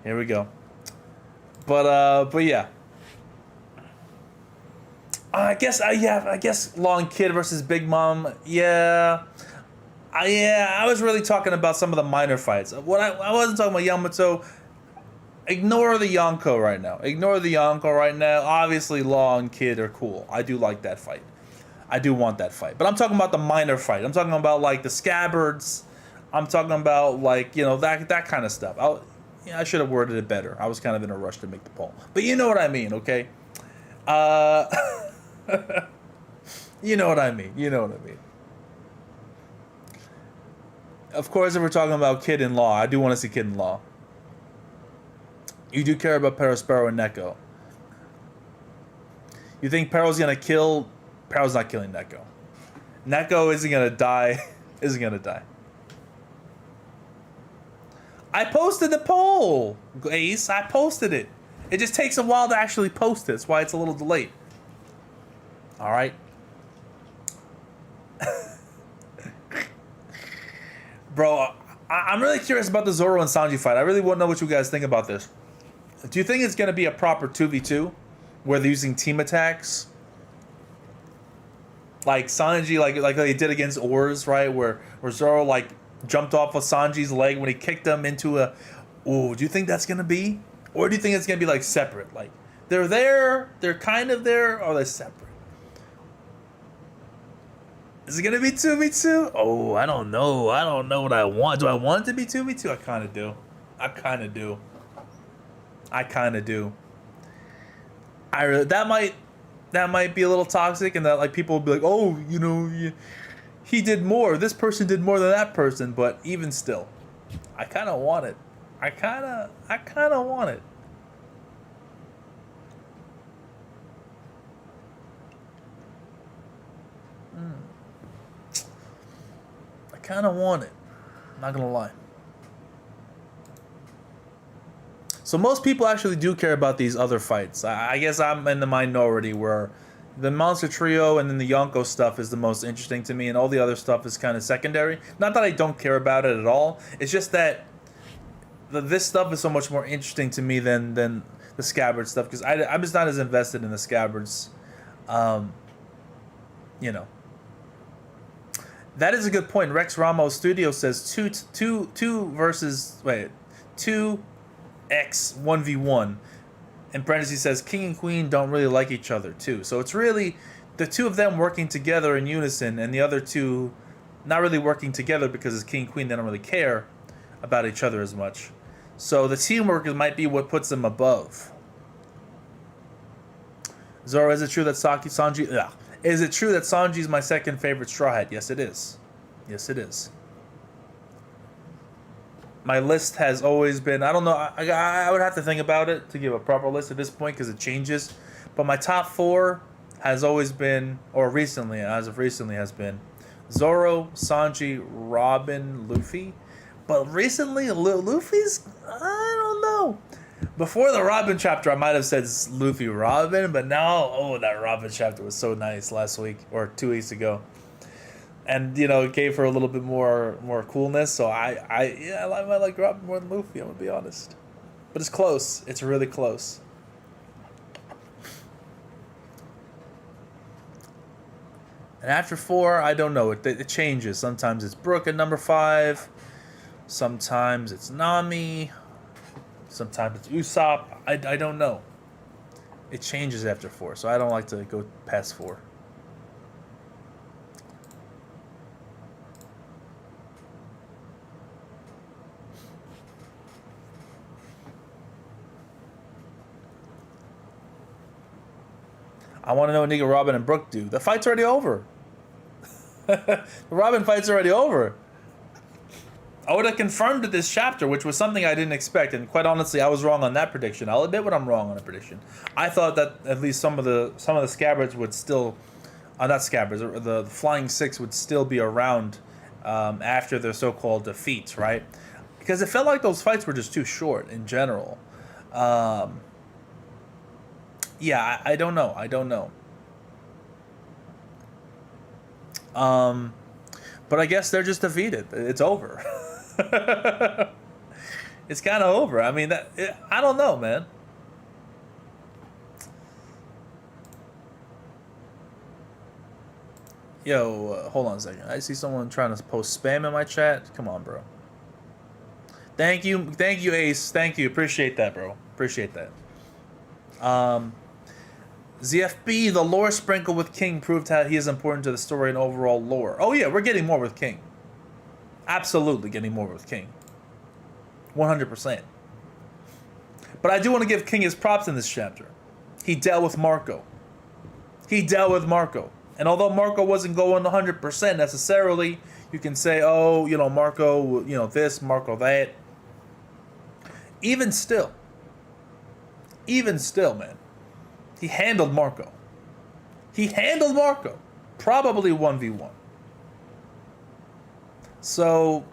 Here we go. But yeah. I guess Long Kid versus Big Mom. Yeah. I was really talking about some of the minor fights. I wasn't talking about Yamato. Ignore the Yonko right now. Obviously, Law and Kid are cool. I do like that fight. I do want that fight. But I'm talking about the minor fight. I'm talking about, like, the Scabbards. I'm talking about, like, you know, that kind of stuff. I should have worded it better. I was kind of in a rush to make the poll. But you know what I mean, okay? You know what I mean. Of course, if we're talking about Kid and Law, I do want to see Kid and Law. You do care about Perospero and Neko. You think Pero's gonna kill... Pero's not killing Neko. Neko isn't gonna die. I posted the poll, Ace. I posted it. It just takes a while to actually post it. That's why it's a little delayed. All right. Bro, I'm really curious about the Zoro and Sanji fight. I really want to know what you guys think about this. Do you think it's going to be a proper 2v2 where they're using team attacks? Like Sanji, like they did against Oars, right? Where Zoro, like, jumped off of Sanji's leg when he kicked him into a... Ooh, do you think that's going to be? Or do you think it's going to be, like, separate? Like, they're there, they're kind of there, or they're separate? Is it going to be 2v2? Oh, I don't know. I don't know what I want. Do I want it to be 2v2? I kind of do. That might be a little toxic, and that, like, people will be like, oh, you know, he did more. This person did more than that person. But even still, I kind of want it. I kind of want it. I kind of want it. I'm not gonna lie. So most people actually do care about these other fights. I guess I'm in the minority where the Monster Trio and then the Yonko stuff is the most interesting to me, and all the other stuff is kind of secondary. Not that I don't care about it at all. It's just that this stuff is so much more interesting to me than the Scabbard stuff, because I'm just not as invested in the Scabbards. You know. That is a good point. Rex Ramos Studio says 2 versus 2x1v1. In parentheses says King and Queen don't really like each other too. So it's really the two of them working together in unison, and the other two not really working together because it's King and Queen. They don't really care about each other as much. So the teamwork might be what puts them above. Zoro, is it true that Sanji? Ugh. Is it true that Sanji's my second favorite Straw Hat? Yes, it is. Yes, it is. My list has always been, I don't know, I would have to think about it to give a proper list at this point because it changes. But my top 4 has always been, or recently, as of recently, has been Zoro, Sanji, Robin, Luffy. But recently, Luffy's, I don't know. Before the Robin chapter, I might have said Luffy Robin, but now, oh, that Robin chapter was so nice last week or 2 weeks ago, and it gave her a little bit more coolness. So I might like Robin more than Luffy. I'm gonna be honest, but it's close. It's really close. And after 4, I don't know. It changes. Sometimes it's Brook at number 5. Sometimes it's Nami. Sometimes it's Usopp. I don't know. It changes after 4, so I don't like to go past 4. I want to know what Nigga Robin and Brook do. The fight's already over. The Robin fight's already over. I would have confirmed it this chapter, which was something I didn't expect, and quite honestly, I was wrong on that prediction. I'll admit when I'm wrong on a prediction. I thought that at least some of the scabbards would still, not scabbards, the Flying Six would still be around after their so-called defeats, right? Because it felt like those fights were just too short in general. Yeah, I don't know. But I guess they're just defeated. It's over. It's kind of over. I mean, I don't know, man. Yo, hold on a second. I see someone trying to post spam in my chat. Come on, bro. Thank you, Ace. Thank you. Appreciate that, bro. Appreciate that. ZFB, the lore sprinkle with King proved how he is important to the story and overall lore. Oh yeah, we're getting more with King. Absolutely getting more with King. 100%. But I do want to give King his props in this chapter. He dealt with Marco. And although Marco wasn't going 100% necessarily, you can say, oh, Marco, this, Marco that. Even still, man. He handled Marco. Probably 1v1. So,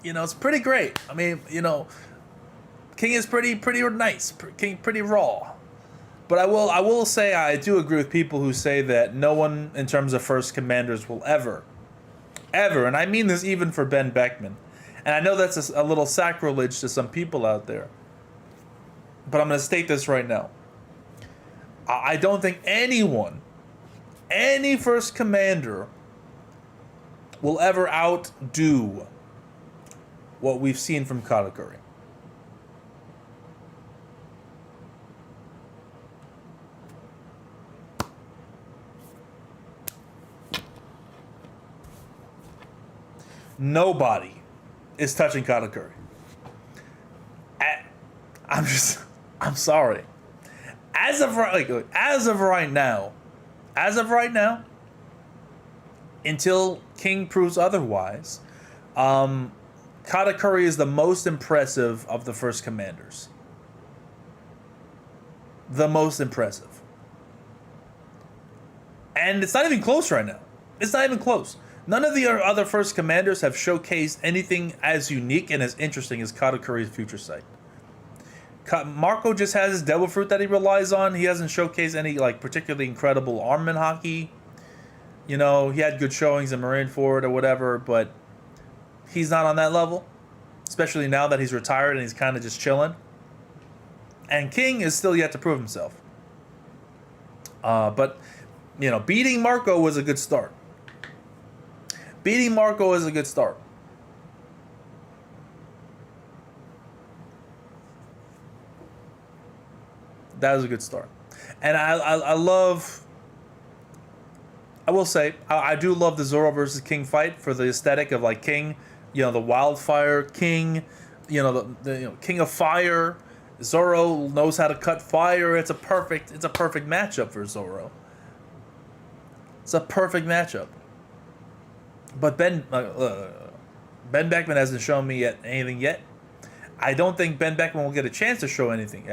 it's pretty great. I mean, King is pretty nice. King pretty raw. But I will say I do agree with people who say that no one in terms of first commanders will ever, and I mean this even for Ben Beckman. And I know that's a little sacrilege to some people out there. But I'm going to state this right now. I don't think any first commander will ever outdo what we've seen from Katakuri. Nobody is touching Katakuri. I'm sorry. As of right now, until King proves otherwise, Katakuri is the most impressive of the first commanders. The most impressive. And it's not even close right now. It's not even close. None of the other first commanders have showcased anything as unique and as interesting as Katakuri's future sight. Marco just has his devil fruit that he relies on. He hasn't showcased any particularly incredible armament hockey. He had good showings in Marineford or whatever, but he's not on that level. Especially now that he's retired and he's kind of just chilling. And King is still yet to prove himself. But beating Marco was a good start. That was a good start. And I will say, I do love the Zoro versus King fight for the aesthetic of King, the wildfire King, the King of Fire. Zoro knows how to cut fire. It's a perfect matchup for Zoro. It's a perfect matchup. But Ben Beckman hasn't shown me anything yet. I don't think Ben Beckman will get a chance to show anything.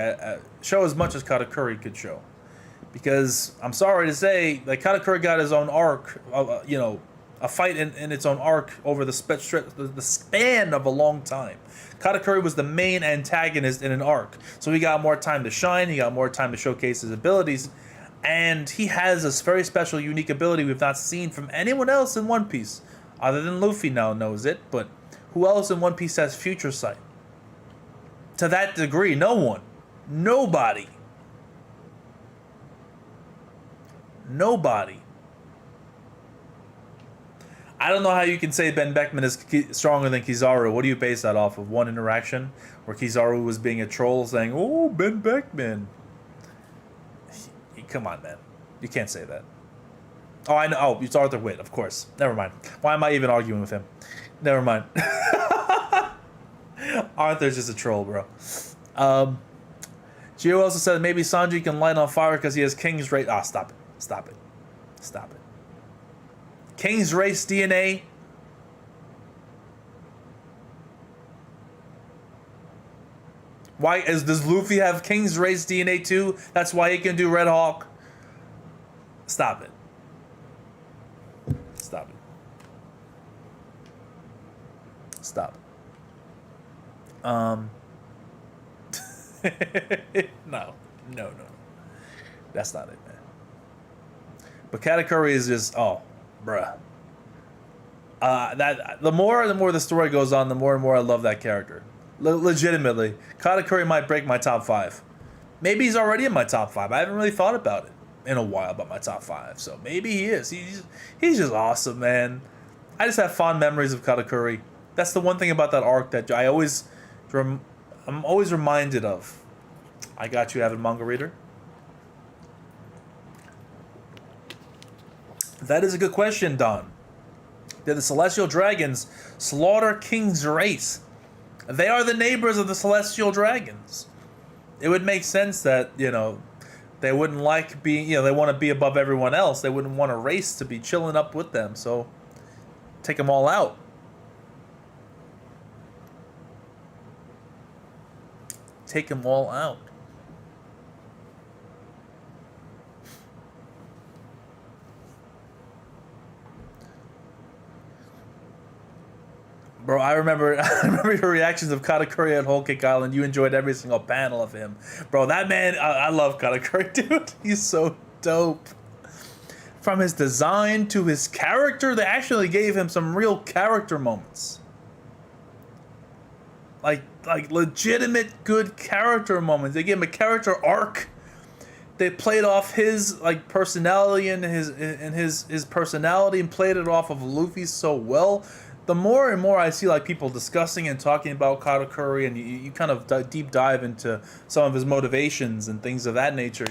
Show as much as Katakuri could show. because I'm sorry to say, like Katakuri got his own arc, you know, a fight in its own arc over the span of a long time. Katakuri was the main antagonist in an arc, so he got more time to shine, he got more time to showcase his abilities, and he has this very special, unique ability we've not seen from anyone else in One Piece, other than Luffy now knows it, but who else in One Piece has future sight? To that degree, no one. Nobody. Nobody. I don't know how you can say Ben Beckman is stronger than Kizaru. What do you base that off of? One interaction where Kizaru was being a troll saying, "Oh, Ben Beckman." Come on, man. You can't say that. Oh, I know. Oh, it's Arthur Witt, of course. Never mind. Why am I even arguing with him? Never mind. Arthur's just a troll, bro. Gio also said maybe Sanji can light on fire because he has King's Race. Ah, stop it. Stop it. Stop it. King's Race DNA. Does Luffy have King's Race DNA too? That's why he can do Red Hawk. Stop it. Stop it. Stop. No. That's not it, man. But Katakuri is just, oh, bruh. That the more the story goes on, the more and more I love that character. Legitimately, Katakuri might break my top 5. Maybe he's already in my top 5. I haven't really thought about it in a while about my top 5. So maybe he is. He's just awesome, man. I just have fond memories of Katakuri. That's the one thing about that arc that I'm always reminded of. I got you, avid manga reader. That is a good question, Don. Did the Celestial Dragons slaughter King's Race? They are the neighbors of the Celestial Dragons. It would make sense that, you know, they wouldn't like being, you know, they want to be above everyone else. They wouldn't want a race to be chilling up with them. So take them all out. Take them all out. Bro, I remember your reactions of Katakuri at Whole Cake Island. You enjoyed every single panel of him. Bro, that man, I love Katakuri, dude. He's so dope. From his design to his character, they actually gave him some real character moments. Like legitimate good character moments. They gave him a character arc. They played off his like personality and his personality and played it off of Luffy so well. The more and more I see like people discussing and talking about Katakuri, and you kind of deep dive into some of his motivations and things of that nature,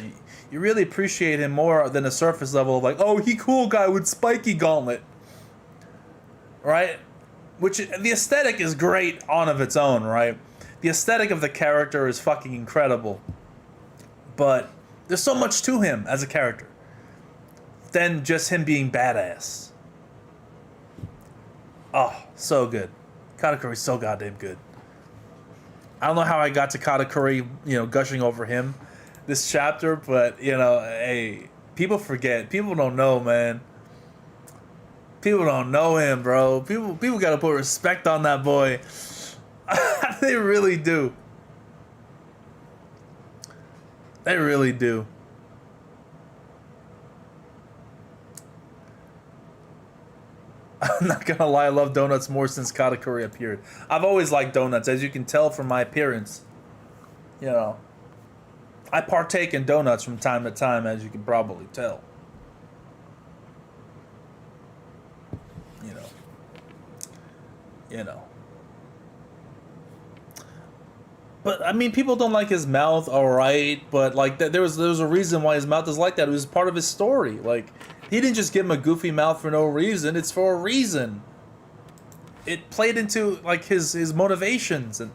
you really appreciate him more than a surface level of like, oh, he cool guy with spiky gauntlet, right? Which the aesthetic is great on of its own, right? The aesthetic of the character is fucking incredible, but there's so much to him as a character than just him being badass. Oh, so good. Katakuri's so goddamn good. I don't know how I got to Katakuri, you know, gushing over him this chapter, but, you know, hey, people forget. People don't know, man. People don't know him, bro. People gotta put respect on that boy. They really do. They really do. I'm not gonna lie, I love donuts more since Katakuri appeared. I've always liked donuts, as you can tell from my appearance. You know, I partake in donuts from time to time, as you can probably tell. You know. But I mean, people don't like his mouth, all right. But like, there was a reason why his mouth is like that. It was part of his story. Like, he didn't just give him a goofy mouth for no reason. It's for a reason. It played into like his motivations, and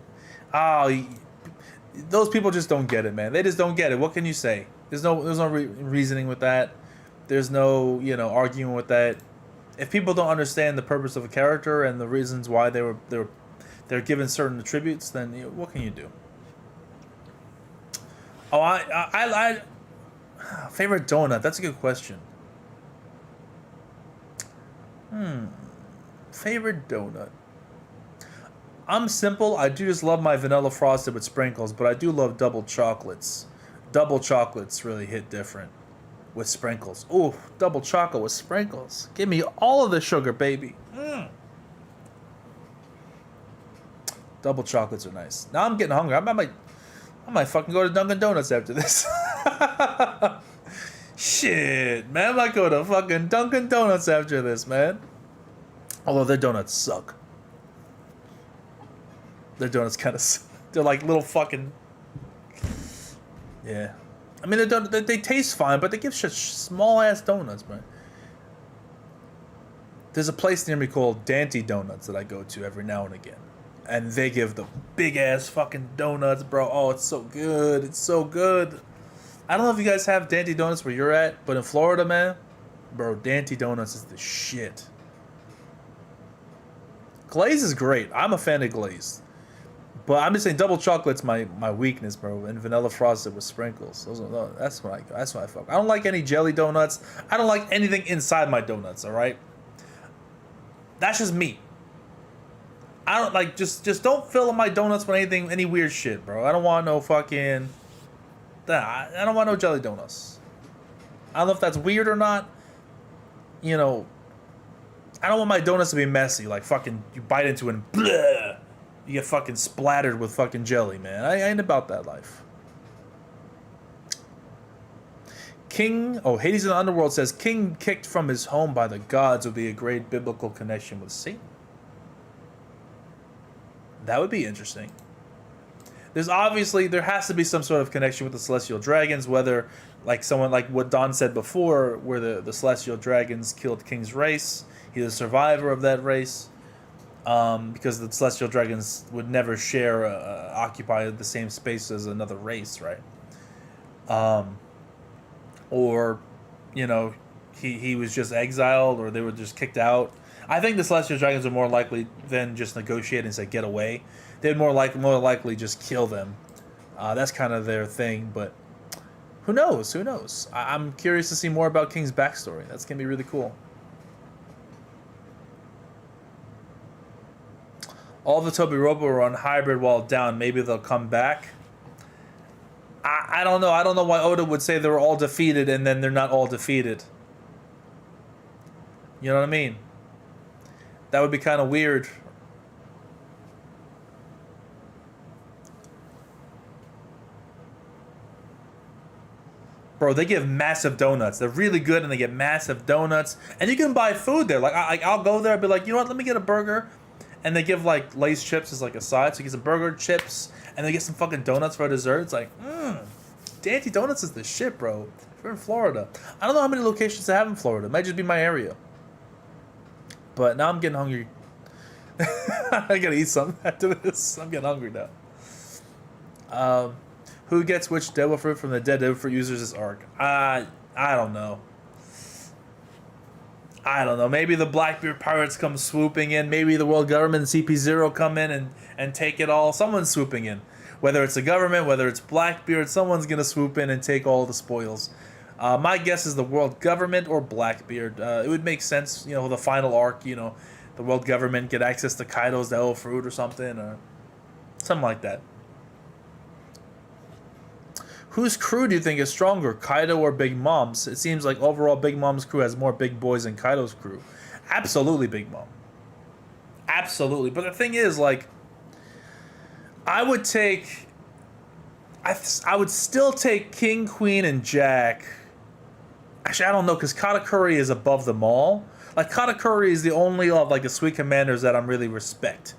those people just don't get it, man. They just don't get it. What can you say? There's no reasoning with that. There's no arguing with that. If people don't understand the purpose of a character and the reasons why they're given certain attributes, then what can you do? Oh, Favorite donut? That's a good question. Favorite donut? I'm simple. I do just love my vanilla frosted with sprinkles, but I do love double chocolates. Double chocolates really hit different with sprinkles. Ooh, double chocolate with sprinkles. Give me all of the sugar, baby. Double chocolates are nice. Now I'm getting hungry. I might fucking go to Dunkin' Donuts after this. Shit, man. I might go to fucking Dunkin' Donuts after this, man. Although their donuts suck. Their donuts kind of they're like little fucking... Yeah. I mean, they taste fine, but they give such small-ass donuts, man. There's a place near me called Dante Donuts that I go to every now and again. And they give the big-ass fucking donuts, bro. Oh, it's so good. It's so good. I don't know if you guys have Dante Donuts where you're at, but in Florida, man, bro, Dante Donuts is the shit. Glaze is great. I'm a fan of glaze. But I'm just saying double chocolate's my weakness, bro. And vanilla frosted with sprinkles. That's what I fuck. I don't like any jelly donuts. I don't like anything inside my donuts, alright? That's just me. I don't like just don't fill my donuts with any weird shit, bro. I don't want no fucking I don't want no jelly donuts. I don't know if that's weird or not. You know, I don't want my donuts to be messy, like fucking you bite into it and bleh, you get fucking splattered with fucking jelly, man. I ain't about that life. Hades in the Underworld says, King kicked from his home by the gods would be a great biblical connection with Satan. That would be interesting. There has to be some sort of connection with the Celestial Dragons, whether, like someone like what Don said before, where the Celestial Dragons killed King's race. He's a survivor of that race. Because the Celestial Dragons would never occupy the same space as another race, right? Or, you know, he was just exiled, or they were just kicked out. I think the Celestial Dragons are more likely than just negotiate and say, get away. They'd more likely just kill them. That's kind of their thing, but who knows? Who knows? I'm curious to see more about King's backstory. That's going to be really cool. All the Toby Robo are on hybrid while down. Maybe they'll come back. I don't know. I don't know why Oda would say they were all defeated and then they're not all defeated. You know what I mean? That would be kind of weird. Bro, they give massive donuts. They're really good and they get massive donuts. And you can buy food there. Like, I'll go there and be like, you know what? Let me get a burger. And they give, like, Lay's chips as, like, a side. So you get some burger, chips, and they get some fucking donuts for dessert. It's like, Dante Donuts is the shit, bro. If you're in Florida. I don't know how many locations they have in Florida. It might just be my area. But now I'm getting hungry. I gotta eat something after this. I'm getting hungry now. Who gets which devil fruit from the dead devil fruit users this arc? I don't know. I don't know. Maybe the Blackbeard pirates come swooping in. Maybe the world government and CP0 come in and take it all. Someone's swooping in. Whether it's the government, whether it's Blackbeard, someone's going to swoop in and take all the spoils. My guess is the world government or Blackbeard. It would make sense, you know, the final arc, you know, the world government get access to Kaido's devil fruit or something, or something like that. Whose crew do you think is stronger, Kaido or Big Mom's? It seems like overall Big Mom's crew has more big boys than Kaido's crew. Absolutely Big Mom. Absolutely. But the thing is, like, I would still take King, Queen, and Jack. Actually, I don't know, because Katakuri is above them all. Like, Katakuri is the only of, like, the Sweet Commanders that I'm really respect.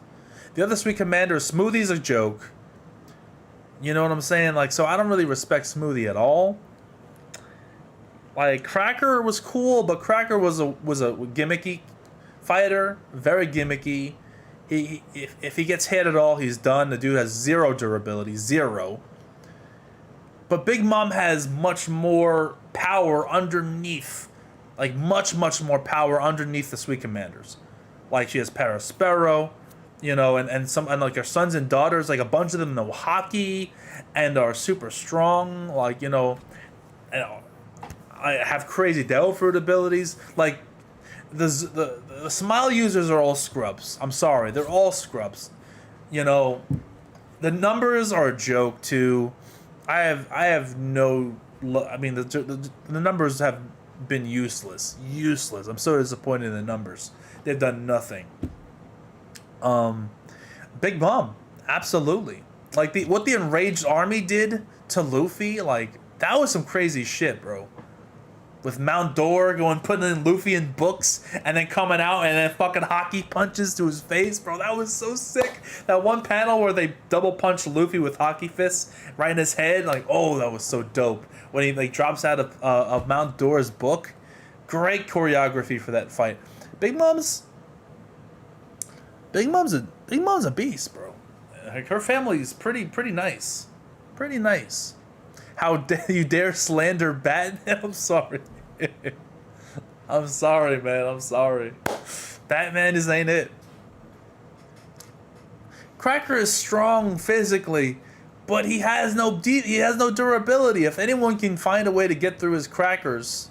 The other Sweet Commanders, Smoothie's a joke. You know what I'm saying? Like, so I don't really respect Smoothie at all. Like, Cracker was cool, but Cracker was a gimmicky fighter, very gimmicky. If he gets hit at all, he's done. The dude has zero durability, zero. But Big Mom has much more power underneath, like much more power underneath the Sweet Commanders. Like, she has Paraspero. You know, and like her sons and daughters, like a bunch of them know hockey and are super strong. Like, you know, I have crazy devil fruit abilities. Like the smile users are all scrubs. I'm sorry, they're all scrubs. You know, the numbers are a joke too. I have no. I mean, the numbers have been useless. Useless. I'm so disappointed in the numbers. They've done nothing. Big Mom, absolutely. Like what the Enraged Army did to Luffy, like that was some crazy shit, bro. With Mount Dora going putting in Luffy in books and then coming out and then fucking hockey punches to his face, bro. That was so sick. That one panel where they double punch Luffy with hockey fists right in his head, like, oh, that was so dope. When he like drops out of Mount Dora's book, great choreography for that fight. Big Mom's a beast, bro. Like, her family is pretty nice, pretty nice. How dare you dare slander Batman? I'm sorry. I'm sorry, man. I'm sorry. Batman just ain't it. Cracker is strong physically, but he has no durability. If anyone can find a way to get through his crackers,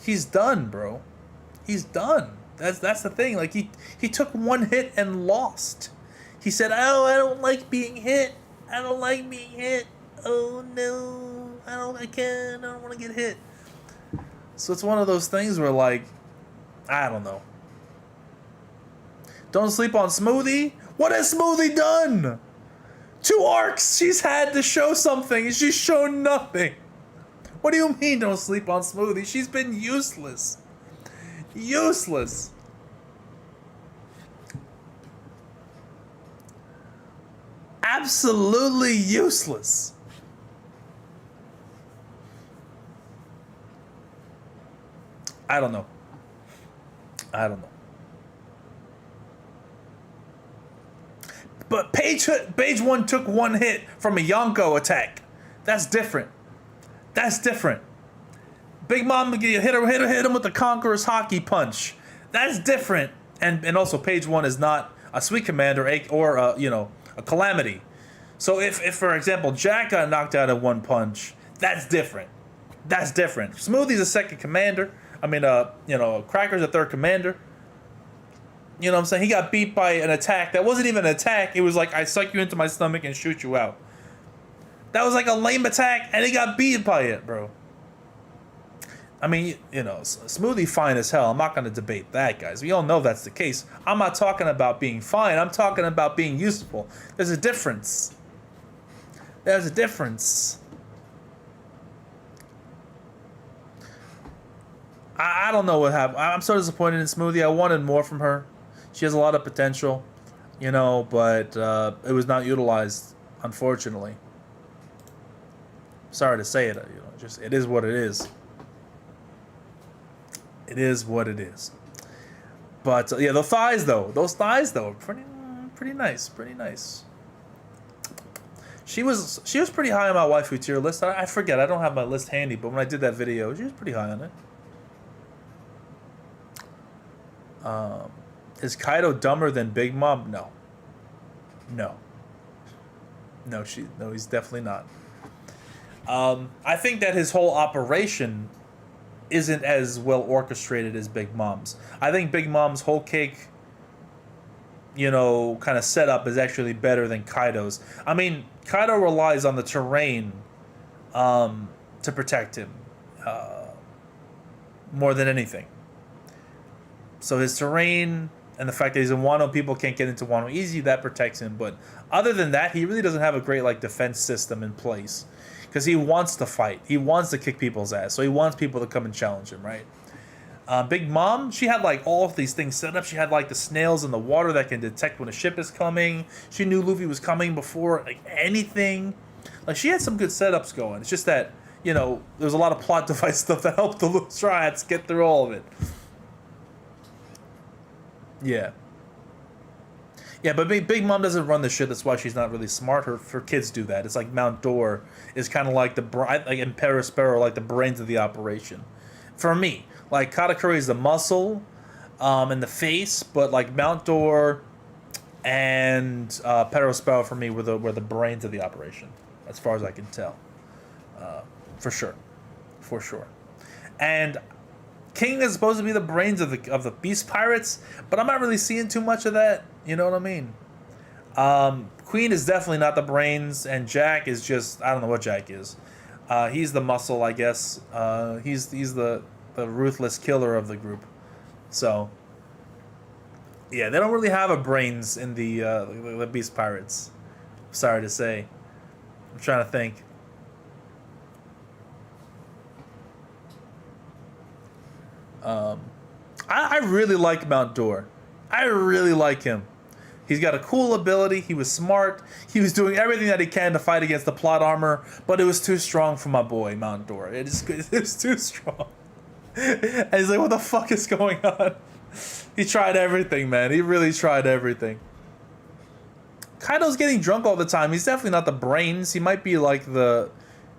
he's done, bro. He's done. That's the thing. Like he took one hit and lost. He said, "Oh, I don't like being hit. I don't like being hit. Oh no, I don't want to get hit." So it's one of those things where, like, I don't know. Don't sleep on Smoothie? What has Smoothie done? 2 arcs she's had to show something, and she's shown nothing. What do you mean don't sleep on Smoothie? She's been useless. Useless. Absolutely useless. I don't know. But Page 1 took one hit from a Yonko attack. That's different. Big Mom hit him with the Conqueror's hockey punch. That's different. And also Page 1 is not a Sweet Commander or a Calamity. So if for example Jack got knocked out at one punch, that's different. Smoothie's a second commander. I mean, Cracker's a third commander. You know what I'm saying? He got beat by an attack that wasn't even an attack. It was like, I suck you into my stomach and shoot you out. That was like a lame attack, and he got beat by it, bro. I mean, Smoothie fine as hell. I'm not going to debate that, guys. We all know that's the case. I'm not talking about being fine. I'm talking about being useful. There's a difference. I don't know what happened. I'm so disappointed in Smoothie. I wanted more from her. She has a lot of potential, but it was not utilized, unfortunately. Sorry to say it. Just it is what it is. It is what it is. But yeah, those thighs though, pretty nice. She was pretty high on my waifu tier list. I forget. I don't have my list handy, but when I did that video, she was pretty high on it. Is Kaido dumber than Big Mom? No, he's definitely not. I think that his whole operation isn't as well orchestrated as Big Mom's. I think Big Mom's whole cake, kind of setup is actually better than Kaido's. I mean, Kaido relies on the terrain to protect him more than anything. So his terrain and the fact that he's in Wano, people can't get into Wano easy, that protects him. But other than that, he really doesn't have a great defense system in place. Because he wants to fight. He wants to kick people's ass. So he wants people to come and challenge him, right? Big Mom, she had all of these things set up. She had the snails in the water that can detect when a ship is coming. She knew Luffy was coming before anything. She had some good setups going. It's just that, there's a lot of plot device stuff that helped the Strats get through all of it. Yeah. Yeah, but Big Mom doesn't run the shit. That's why she's not really smart. Her kids do that. It's like Mount Dora is kind of like and Perospero, like the brains of the operation. For me, Katakuri is the muscle, and the face, but Mount Dora and Perospero for me were the brains of the operation, as far as I can tell. For sure. And King is supposed to be the brains of the Beast Pirates, but I'm not really seeing too much of that. You know what I mean? Queen is definitely not the brains, and Jack is just, I don't know what Jack is. He's the muscle, I guess. He's the ruthless killer of the group. So yeah, they don't really have a brains in the Beast Pirates. Sorry to say. I'm trying to think. I really like Mount Dor. I really like him. He's got a cool ability. He was smart. He was doing everything that he can to fight against the plot armor, but it was too strong for my boy Mount Dor. It was too strong. And he's like, what the fuck is going on? He tried everything, man. He really tried everything. Kaido's getting drunk all the time. He's definitely not the brains. He might be like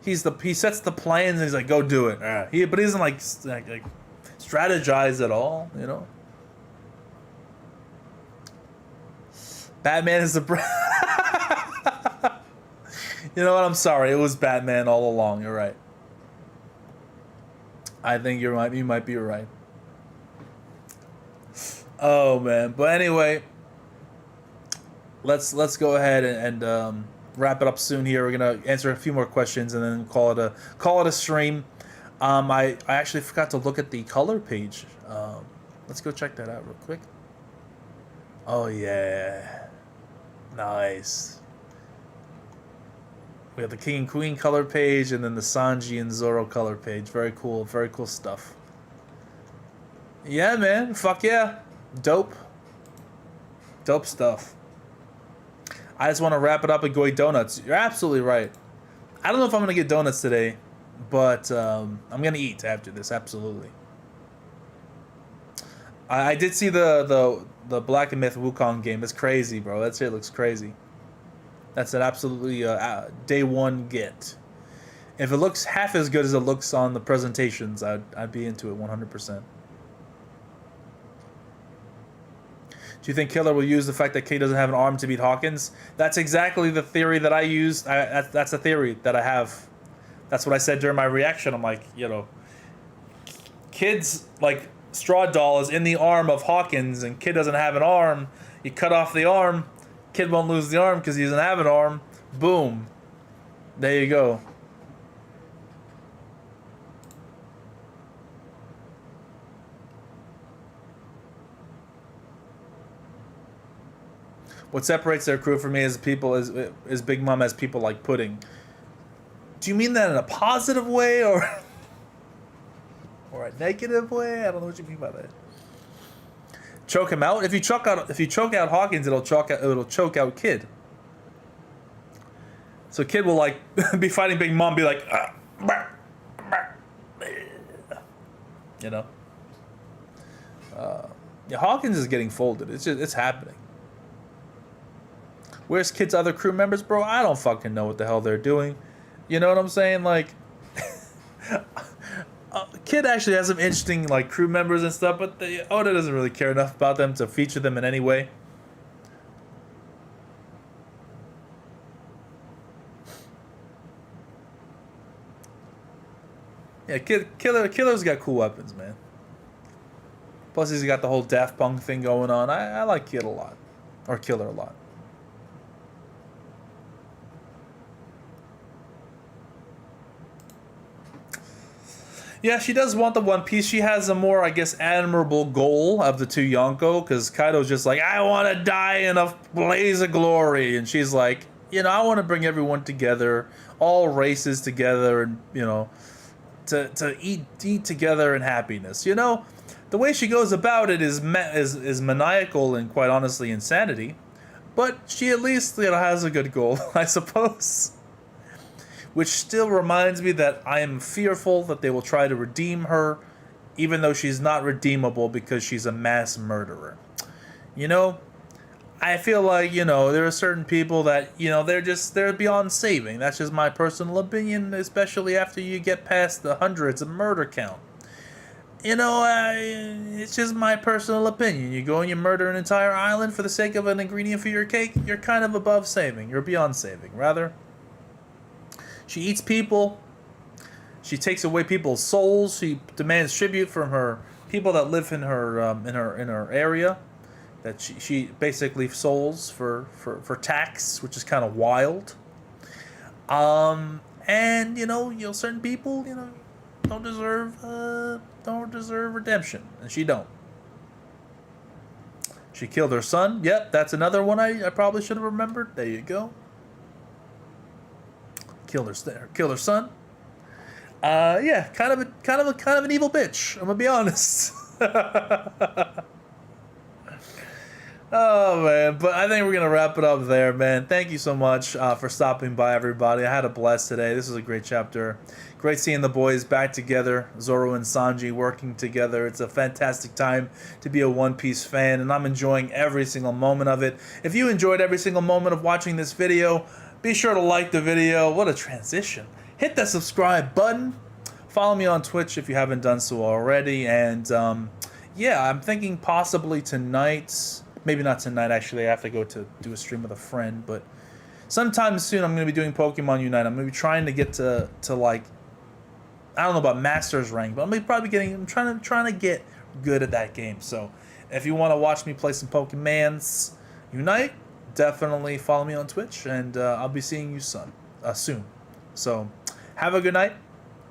he sets the plans and he's like, go do it. But he doesn't like strategize at all, you know? Batman is the You know what? I'm sorry. It was Batman all along. You're right. I think you might be right. Oh man. But anyway, let's go ahead and wrap it up soon here. We're gonna answer a few more questions and then call it a stream. I actually forgot to look at the color page. Let's go check that out real quick. Oh yeah. Nice. We have the King and Queen color page and then the Sanji and Zoro color page. Very cool stuff. Yeah, man. Fuck yeah. Dope stuff. I just want to wrap it up and go eat donuts. You're absolutely right. I don't know if I'm going to get donuts today, but I'm going to eat after this, absolutely. I did see the Black and Myth Wukong game. It's crazy, bro. That shit looks crazy. That's an absolutely day one get. If it looks half as good as it looks on the presentations, I'd be into it 100%. Do you think Killer will use the fact that K doesn't have an arm to beat Hawkins? That's exactly the theory that I used. That's the theory that I have. That's what I said during my reaction. I'm like, you know, Kid's like Straw Doll is in the arm of Hawkins, and Kid doesn't have an arm. You cut off the arm, Kid won't lose the arm because he doesn't have an arm. Boom. There you go. What separates their crew from me is Big Mom as people like pudding. Do you mean that in a positive way or a negative way? I don't know what you mean by that. Choke him out? If you choke out Hawkins, it'll choke out Kid. So Kid will like be fighting Big Mom, be like, you know. Yeah, Hawkins is getting folded. It's happening. Where's Kid's other crew members, bro? I don't fucking know what the hell they're doing. You know what I'm saying? Like, Kid actually has some interesting like crew members and stuff, but Oda doesn't really care enough about them to feature them in any way. Yeah, Killer's got cool weapons, man. Plus, he's got the whole Daft Punk thing going on. I like Kid a lot, or Killer a lot. Yeah, she does want the One Piece. She has a more, I guess, admirable goal of the two Yonko, because Kaido's just like, I want to die in a blaze of glory. And she's like, you know, I want to bring everyone together, all races together, and, you know, to eat together in happiness. You know, the way she goes about it is maniacal and, quite honestly, insanity. But she at least, you know, has a good goal, I suppose. Which still reminds me that I am fearful that they will try to redeem her, even though she's not redeemable because she's a mass murderer. You know, I feel like, you know, there are certain people that, you know, they're beyond saving. That's just my personal opinion, especially after you get past the hundreds of murder count. You know, it's just my personal opinion. You go and you murder an entire island for the sake of an ingredient for your cake, you're kind of above saving. You're beyond saving, rather. She eats people. She takes away people's souls. She demands tribute from her people that live in her area. That she basically souls for tax, which is kind of wild. And certain people don't deserve redemption, and she don't. She killed her son. Yep, that's another one I probably should have remembered. There you go. Killed her son. Yeah, kind of an evil bitch. I'm gonna be honest. Oh man, but I think we're gonna wrap it up there, man. Thank you so much for stopping by, everybody. I had a blast today. This was a great chapter. Great seeing the boys back together, Zoro and Sanji working together. It's a fantastic time to be a One Piece fan, and I'm enjoying every single moment of it. If you enjoyed every single moment of watching this video, be sure to like the video. What a transition. Hit that subscribe button. Follow me on Twitch if you haven't done so already. And yeah, I'm thinking possibly tonight. Maybe not tonight, actually. I have to go to do a stream with a friend. But sometime soon, I'm going to be doing Pokemon Unite. I'm going to be trying to get to like, I don't know about Masters rank, but I'm trying to get good at that game. So if you want to watch me play some Pokemans Unite, definitely follow me on Twitch, and I'll be seeing you soon. So have a good night.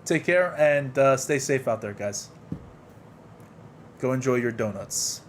Take care, and stay safe out there, guys. Go enjoy your donuts.